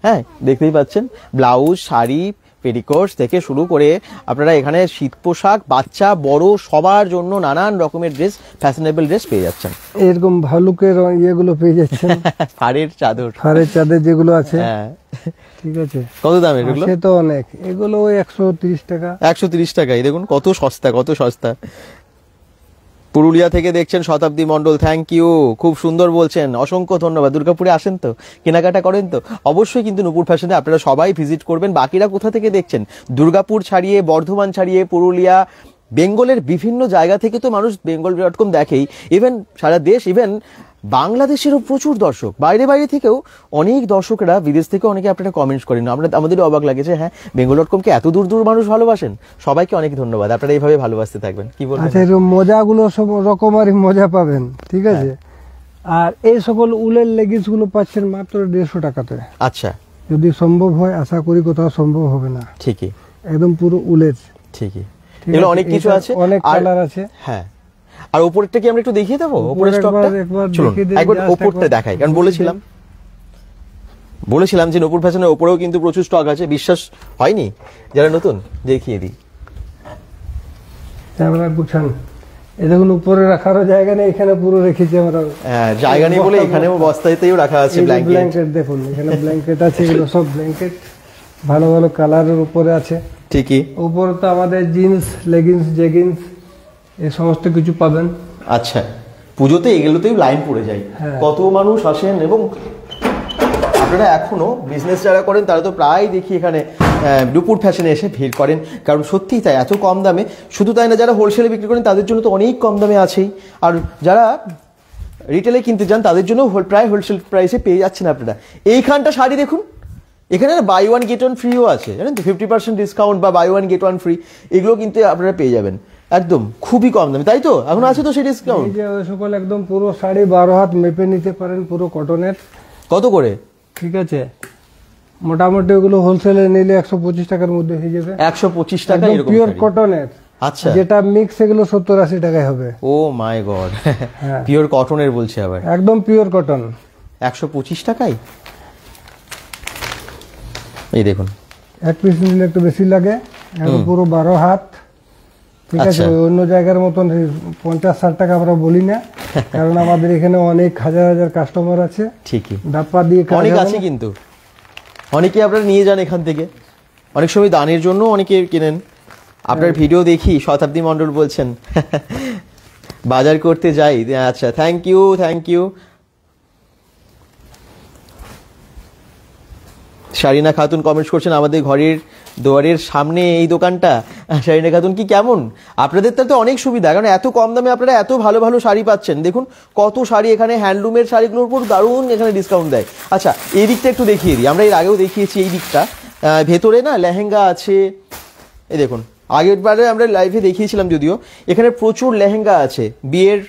হ্যাঁ, দেখতেই পাচ্ছেন ব্লাউজ, শাড়ি, পেটিকোটস থেকে শুরু করে আপনারা এখানে শীত পোশাক, বাচ্চা বড় সবার জন্য নানান রকমের ড্রেস, ফ্যাশনেবল ড্রেস পেয়ে যাচ্ছেন। এরকম ভালুকের ইয়েগুলো পেয়ে যাচ্ছেন, ফাড়ের চাদর, ফাড়ের চাদর যেগুলো আছে। হ্যাঁ, ঠিক আছে, কত দাম এগুলো? সে তো অনেক, এগুলো ওই 130 টাকা। 130 টাকায় দেখুন কত সস্তা, কত সস্তা। পুরুলিয়া থেকে দেখছেন শতাব্দী মণ্ডল, থ্যাংক ইউ, খুব সুন্দর বলছেন, অসংখ্য ধন্যবাদ। দুর্গাপুরে আসেন তো, কেনাকাটা করেন তো, অবশ্যই কিন্তু নূপুর ফ্যাশনে আপনারা সবাই ভিজিট করবেন। বাকিরা কোথা থেকে দেখছেন? দুর্গাপুর ছাড়িয়ে, বর্ধমান ছাড়িয়ে, পুরুলিয়া, বেঙ্গলের বিভিন্ন জায়গা থেকে তো মানুষ bengal.com দেখেই, ইভেন সারা দেশ, ইভেন বাংলাদেশেরও প্রচুর দর্শক, বাইরে বাইরে থেকেও অনেক দর্শকরা, বিদেশ থেকে অনেকে আপনারা কমেন্টস করেন, আমাদেরও অবাক লাগে যে হ্যাঁ bengal.com-কে এত দূর দূর মানুষ ভালোবাসেন। সবাইকে অনেক ধন্যবাদ, আপনারা এইভাবে ভালোবাসতে থাকবেন। কি বলবেন? আচ্ছা, এরকম মজাগুলো সব রকমারি মজা পাবেন, ঠিক আছে। আর এই সকল উলের লেগিংস গুলো পাচ্ছেন মাত্র 150 টাকাতে। আচ্ছা, যদি সম্ভব হয়, আশা করি কোথাও সম্ভব হবে না। ঠিকই, একদম পুরো উলের। ঠিকই, এগুলো অনেক কিছু আছে, অনেক কালার আছে। হ্যাঁ, আর উপরেরটা কি আমরা একটু দেখিয়ে দেবো? উপরের স্টকটা চলুন একবার উপরটা দেখাই, কারণ বলেছিলাম যে নূপুর ফ্যাশনের উপরেও কিন্তু প্রচুর স্টক আছে। বিশ্বাস হয়নি যারা নতুন, দেখিয়ে দিই। আমরা গুছান, এই দেখুন উপরে রাখারও জায়গা নেই, এখানে পুরো রেখেছি আমরা। হ্যাঁ, জায়গা নেই বলে এখানেও বস্তাতেও রাখা আছে ব্ল্যাঙ্কেট। দেখুন এখানে ব্ল্যাঙ্কেট আছে, এগুলো সব ব্ল্যাঙ্কেট ভালো ভালো কালারের উপরে আছে। ঠিকই, উপরে তো আমাদের জিন্স, লেগিংস, জেগিংস এই সমস্ত কিছু পাবেন। আচ্ছা, পুজোতে এগুলোতেই লাইন পড়ে যায়, কত মানুষ আসেন। এবং আপনারা এখনো বিজনেস যারা করেন তারা তো প্রায় দেখি এখানে নূপুর ফ্যাশনে এসে ভিড় করেন, কারণ সত্যিই তাই, এত কম দামে। শুধু তাই না, যারা হোলসেলে বিক্রি করেন তাদের জন্য তো অনেক কম দামে আছেই, আর যারা রিটেলে কিনতে যান তাদের জন্য প্রায় হোলসেল প্রাইসে পেয়ে যাচ্ছেন আপনারা। এইখানটা শাড়ি দেখুন, এখানে বাই ওয়ান গেট ওয়ান ফ্রিও আছে, জানেন তো, 50% ডিসকাউন্ট বা buy one get one free, এগুলো কিন্তু আপনারা পেয়ে যাবেন একদম খুবই কম দামে, তাই তো? এখন আছে তো সেই ডিসকাউন্ট। সকল একদম পুরো শাড়ি 12 হাত মেপে নিতে পারেন, পুরো কটনের। কত করে? ঠিক আছে, মোটামুটি ওগুলো হোলসেলে নিলে 125 টাকার মধ্যে হয়ে যাবে। 125 টাকা এরকম পিওর কটনের। আচ্ছা, যেটা মিক্স এগুলো 70-80 টাকায় হবে। ও মাই গড, পিওর কটনের বলছে আবার, একদম পিওর কটন 125 টাকায়। এই দেখুন, এক পিস নিলে একটু বেশি লাগে, পুরো 12 হাত, ঠিক আছে। অন্য জায়গার মতন 50-60 টাকা আমরা বলি না, কারণ আমাদের এখানে অনেক হাজার হাজার কাস্টমার আছে। ঠিকই, ডাপ্পা দিয়ে অনেক আছে, কিন্তু অনেকে আপনারা নিয়ে যান এখান থেকে, অনেক সময় দানের জন্য অনেকে কেনেন। আপনার ভিডিও দেখি, শতাব্দী মণ্ডল বলছেন বাজার করতে যাই। আচ্ছা, thank you, thank you. Sharina Khatun comments করছেন, আমাদের ঘরের দুয়ারের সামনে এই দোকানটা। শারিনা খাতুন, কি কেমন? আপনাদের তো অনেক সুবিধা, কারণ এত কম দামে আপনারা এত ভালো ভালো শাড়ি পাচ্ছেন। দেখুন কত শাড়ি এখানে, হ্যান্ডলুমের শাড়িগুলোর উপর দারুণ এখানে ডিসকাউন্ট দেয়। আচ্ছা, এই দিকটা একটু দেখিয়ে দিই, আমরা এর আগেও দেখিয়েছি এই দিকটা। ভেতরে না লেহেঙ্গা আছে, এই দেখুন, আগের বারে আমরা লাইভে দেখিয়েছিলাম যদিও। এখানে প্রচুর লেহেঙ্গা আছে, বিয়ের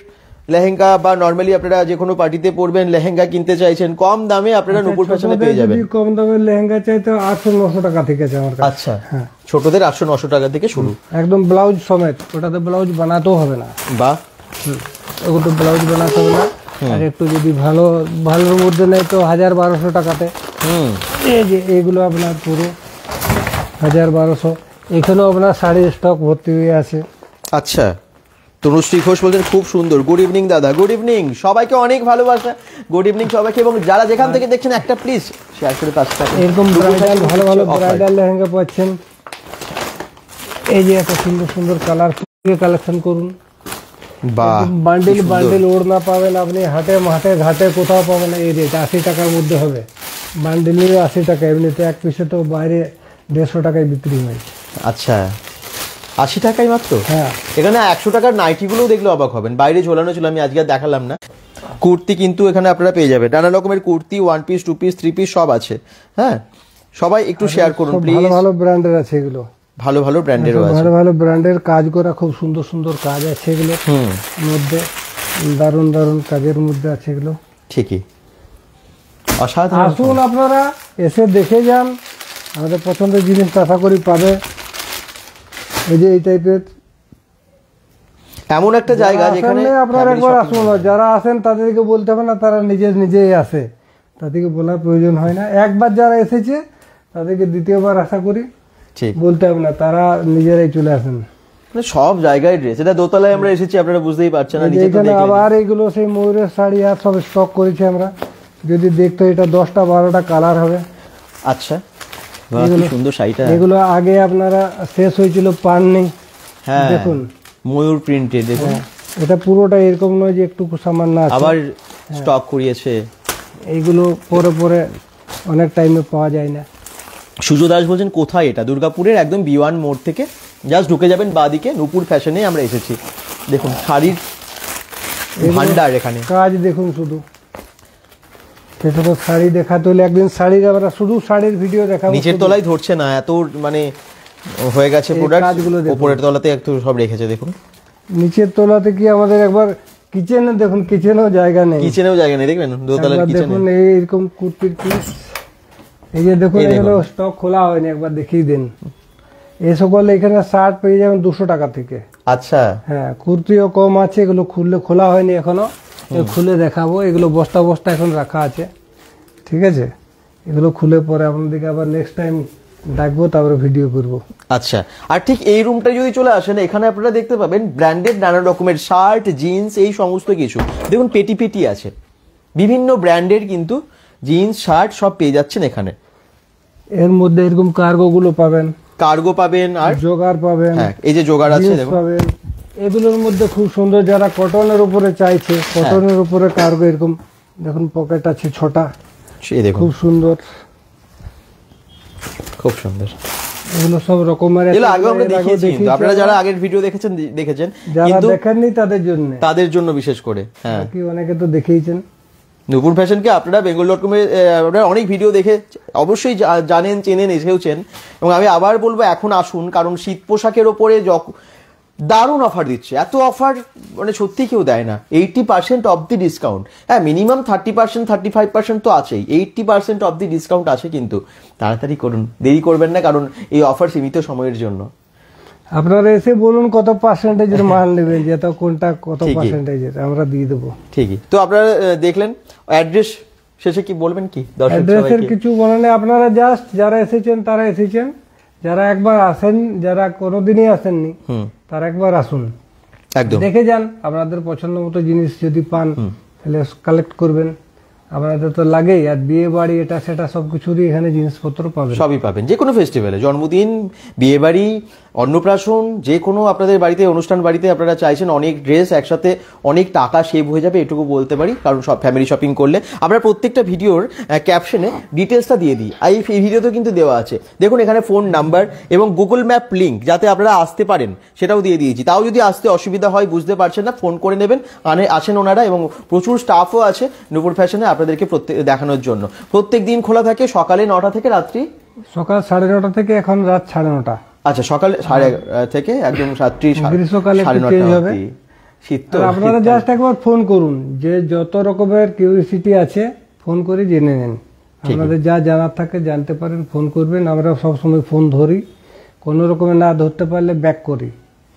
লেহেঙ্গা বা নরমালি আপনারা যে কোনো পার্টিতে পরবেন, লেহেঙ্গা কিনতে চাইছেন কম দামে, আপনারা নূপুর ফ্যাশনে পেয়ে যাবেন। কম দামের লেহেঙ্গা চাইতে 800-900 টাকা থেকে আছে আমার কাছে। আচ্ছা, ছোটদের 800-900 টাকা থেকে শুরু, একদম ব্লাউজ সমেত। ওটাতে ব্লাউজ বানাতেও হবে না। বাহ, ওগুলো ব্লাউজ বানাতে হবে না। আর একটু যদি ভালোর মধ্যে নেই তো 1000-1200 টাকাতে। এই যে এগুলো আপনার পুরো 1000-1200। এখানেও আপনার শাড়ির স্টক ভর্তি হয়ে আছে। আচ্ছা, তনুশ্রী ঘোষ বলছেন খুব সুন্দর। গুড ইভিনিং দাদা, গুড ইভিনিং, সবাইকে অনেক ভালোবাসা, গুড ইভিনিং সবাইকে। এবং যারা যেখান থেকে দেখছেন একটা প্লিজ শেয়ার করে পাশে থাকুন। এরকম ব্রাইডাল ভালো ভালো ব্রাইডাল লেহেঙ্গা পাচ্ছেন। এই যে এত সুন্দর সুন্দর কালার কালেকশন করুন। বাহ, বান্ডিল বান্ডিল ওড়না পাবেন আপনি, হাটে মাঠে ঘাটে কোথাও পাবেন এই রেট। 80 টাকার মধ্যে হবে, বান্ডিলের 80 টাকা। এমনিতে এক পিসে তো বাইরে 150 টাকায় বিক্রি হয়। আচ্ছা, 80 টাকায় মাত্র? হ্যাঁ, এখানে 100 টাকার নাইটিগুলোও দেখলে অবাক হবেন, বাইরে ঝোলানো ছিল, আমি আজকে দেখালাম না। কুর্তি কিন্তু এখানে আপনারা পেয়ে যাবেন, নানা রকমের কুর্তি, 1 পিস 2 পিস 3 পিস সব আছে। হ্যাঁ, সবাই একটু শেয়ার করুন প্লিজ। ভালো ভালো ব্র্যান্ডের আছে এগুলো, ভালো ভালো ব্র্যান্ডেরও আছে, ভালো ভালো ব্র্যান্ডের কাজ করা, খুব সুন্দর সুন্দর কাজ আছে এগুলো মধ্যে, দারুণ দারুণ কাজের মধ্যে আছে এগুলো। ঠিকই, অসাধারণ। আসুন আপনারা এসে দেখে যান, আমাদের পছন্দের জিনিস আশা করি পাবে। এই যে এই টাইপের এমন একটা জায়গা যেখানে আপনারা একবার আসুন, যারা আসেন তাদেরকে বলতে হবে না, তারা নিজেই আসে, তাদেরকে বলার প্রয়োজন হয় না। একবার যারা এসেছে তাদেরকে দ্বিতীয়বার আশা করি বলতে হবে না, তারা নিজেরাই চলে আসেন। সব জায়গায় ড্রেস, এটা দোতলায় আমরা এসেছি, আপনারা বুঝতেই পারছেন। এখানে আবার এইগুলো সেই ময়ূরের শাড়ি আর সব স্টক করেছি আমরা, যদি দেখতে এটা 10টা-12টা কালার হবে। আচ্ছা, সুন্দর শাড়িটা, এগুলো আগে আপনারা শেষ হয়েছিল পান নেই। হ্যাঁ, দেখুন ময়ূর প্রিন্টেড, দেখুন এটা পুরোটা এরকম নয় যে একটু সামান্য আছে, আবার স্টক করিয়েছে। এইগুলো পরে পরে অনেক টাইমে পাওয়া যায় না। সুজো দাস বলছেন কোথায় এটা? দুর্গাপুরের একদম B1 মোড় থেকে জাস্ট ঢুকে যাবেন বাঁদিকে, নূপুর ফ্যাশনে আমরা এসেছি। দেখুন শাড়ির ভান্ডার, এখানে কাজ দেখুন শুধু। এটা তো শাড়ি দেখাতে হলে একদিন শাড়ির, আমরা শুধু শাড়ির ভিডিও দেখাবো। নিচের তলায় ধরছে না, এত মানে হয়ে গেছে প্রোডাক্ট। উপরের তলাতে একটু সব রেখেছে দেখুন। নিচের তলাতে কি আমাদের একবার কিচেনে দেখুন, কিচেনেও জায়গা নেই, কিচেনেও জায়গা নেই। দেখবেন দোতলার কিচেনে দেখুন এইরকম কুর্তির পিস। এই যে দেখুন এগুলো স্টক খোলা হয়নি, একবার দেখিয়ে দিন। এই সকল এখানে শার্ট পেয়ে যাবেন 200 টাকা থেকে। আচ্ছা হ্যাঁ, কুর্তিও কম আছে, এগুলো খোলা হয়নি এখনো, খুলে দেখাবো। এগুলো বস্তা বস্তা এখন রাখা আছে, ঠিক আছে। এগুলো খুলে পরে আপনাদেরকে আবার নেক্সট টাইম ডাকবো, তারপরে ভিডিও করবো। আচ্ছা, আর ঠিক এই রুমটা যদি চলে আসেন, এখানে আপনারা দেখতে পাবেন ব্র্যান্ডেড নানা রকমের শার্ট, জিন্স, এই সমস্ত কিছু। দেখুন পেটি পেটি আছে, বিভিন্ন ব্র্যান্ডের কিন্তু জিন্স, শার্ট সব পেয়ে যাচ্ছেন এখানে। এর মধ্যে এরকম কার্গো গুলো পাবেন, কার্গো পাবেন, আর জোগাড় পাবেন। হ্যাঁ, এই যে জোগাড় আছে পাবেন। এগুলোর মধ্যে খুব সুন্দর, যারা কটনের উপরে চাইছে, কটনের উপরে কার্গো এরকম দেখুন, পকেট আছে ছোটা, খুব সুন্দর, খুব সুন্দর। এগুলো সব রকমের, এগুলো আগে আমরা দেখিয়েছি, কিন্তু আপনারা যারা আগের ভিডিও দেখেছেন, যারা দেখেননি তাদের জন্য বিশেষ করে। হ্যাঁ, কি অনেকে তো দেখেইছেন। নূপুর ফ্যাশনকে আপনারা bengal.com-এ আপনারা অনেক ভিডিও দেখে অবশ্যই জানেন, চেনেন, এসেওছেন। এবং আমি আবার বলবো এখন আসুন, কারণ শীত পোশাকের ওপরে দারুণ অফার দিচ্ছে। এত অফার মানে সত্যি কেউ দেয় না। 80% অফ দি ডিসকাউন্ট। হ্যাঁ, মিনিমাম 30%, 35% তো আছেই, 80% অফ দি ডিসকাউন্ট আছে। কিন্তু তাড়াতাড়ি করুন, দেরি করবেন না, কারণ এই অফার সীমিত সময়ের জন্য। আপনারা এসে বলুন কত পার্সেন্টেজের মাল নেবেন, যে তো কোনটা কত পার্সেন্টেজের আমরা দিয়ে দেবো। ঠিকই তো। আপনারা দেখলেন অ্যাড্রেস, শেষে কি বলবেন? কি অ্যাড্রেসের কিছু বলেন, আপনারা জাস্ট যারা এসেছেন তারা এসেছেন, যারা একবার আসেন, যারা কোনোদিনই আসেননি তারা একবার আসুন, একদম দেখে যান। আপনাদের পছন্দ মতো জিনিস যদি পান তাহলে কালেক্ট করবেন। আপনাদের তো লাগেই, আর বিয়ে বাড়ি এটা সেটা সবকিছুরই এখানে জিনিসপত্র পাবেন, সবই পাবেন। যে কোনো ফেস্টিভ্যালে, জন্মদিন, বিয়ে বাড়ি, অন্নপ্রাশন, যে কোনো আপনাদের বাড়িতে অনুষ্ঠান বাড়িতে আপনারা চাইছেন অনেক ড্রেস একসাথে, অনেক টাকা সেভ হয়ে যাবে, এটুকু বলতে পারি। কারণ সব ফ্যামিলি শপিং করলে আমরা প্রত্যেকটা ভিডিওর ক্যাপশনে ডিটেলসটা দিয়ে দিই, আর এই ভিডিওতেও কিন্তু দেওয়া আছে। দেখুন এখানে ফোন নাম্বার এবং গুগল ম্যাপ লিঙ্ক, যাতে আপনারা আসতে পারেন সেটাও দিয়ে দিয়েছি। তাও যদি আসতে অসুবিধা হয়, বুঝতে পারছেন না, ফোন করে নেবেন, আসেন ওনারা। এবং প্রচুর স্টাফও আছে নূপুর ফ্যাশনে আপনাদেরকে দেখানোর জন্য। প্রত্যেক দিন খোলা থাকে সকালে 9টা থেকে রাত্রি সকাল 9:30 থেকে এখন রাত 9:30। আচ্ছা, সকাল 11:30 থেকে একদম রাত্রি 9:30 শীত। তো আপনারা জাস্ট একবার ফোন করুন, যে যত রকমের কিউরিওসিটি আছে ফোন করে জেনে নেন। আপনাদের যা জানার থাকে জানতে পারেন, ফোন করবেন। আমরা সবসময় ফোন ধরি, কোনো রকমে না ধরতে পারলে ব্যাক করি,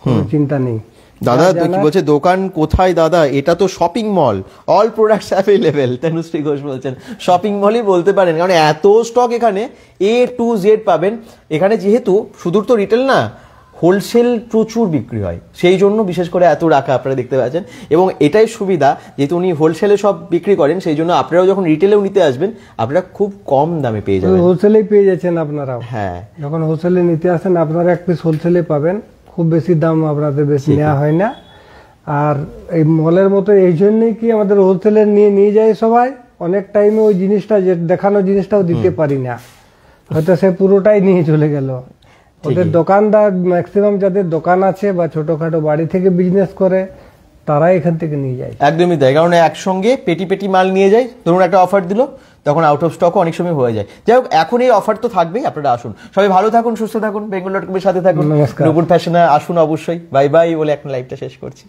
কোনো চিন্তা নেই। দাদা কি বলছে, দোকান কোথায় দাদা? এটা তো shopping mall, all products available. Tanushree Ghosh বলছেন শপিং মলই বলতে পারেন, কারণ এত স্টক এখানে A to Z পাবেন। এখানে যেহেতু শুধু তো রিটেল না, হোলসেল প্রচুর বিক্রি হয়, সেই জন্য বিশেষ করে এত রাখা আপনারা দেখতে পাচ্ছেন। এবং এটাই সুবিধা, যেহেতু উনি হোলসেলে সব বিক্রি করেন, সেই জন্য আপনারাও যখন রিটেলেও নিতে আসবেন আপনারা খুব কম দামে পেয়ে যাবেন। হোলসেলেই পেয়ে যাচ্ছেন আপনারাও। হ্যাঁ, যখন হোলসেলে নিতে আসেন আপনারা এক পিস হোলসেলে পাবেন, খুব বেশি দাম আপনাদের বেশি নেওয়া হয় না। আর এই মলের মতো এই জন্যই কি আমাদের হোলসেলের নিয়ে যায় সবাই, অনেক টাইমে ওই জিনিসটা যে দেখানো জিনিসটাও দিতে পারি না, হয়তো সে পুরোটাই নিয়ে চলে গেল। ওদের দোকানদার ম্যাক্সিমাম যাদের দোকান আছে বা ছোটখাটো বাড়ি থেকে বিজনেস করে, তারাই এখান থেকে নিয়ে যায়। একদমই তাই, কারণ একসঙ্গে পেটি পেটি মাল নিয়ে যায়। ধরুন একটা অফার দিল, তখন আউট অফ স্টকও অনেক সময় হয়ে যায়। যাই হোক, এখন এই অফার তো থাকবেই, আপনারা আসুন। সবাই ভালো থাকুন, সুস্থ থাকুন, bengal.com-এর সাথে থাকুন, নূপুর ফ্যাশনে আসুন অবশ্যই। বাই বাই বলে এখন লাইভটা শেষ করছি।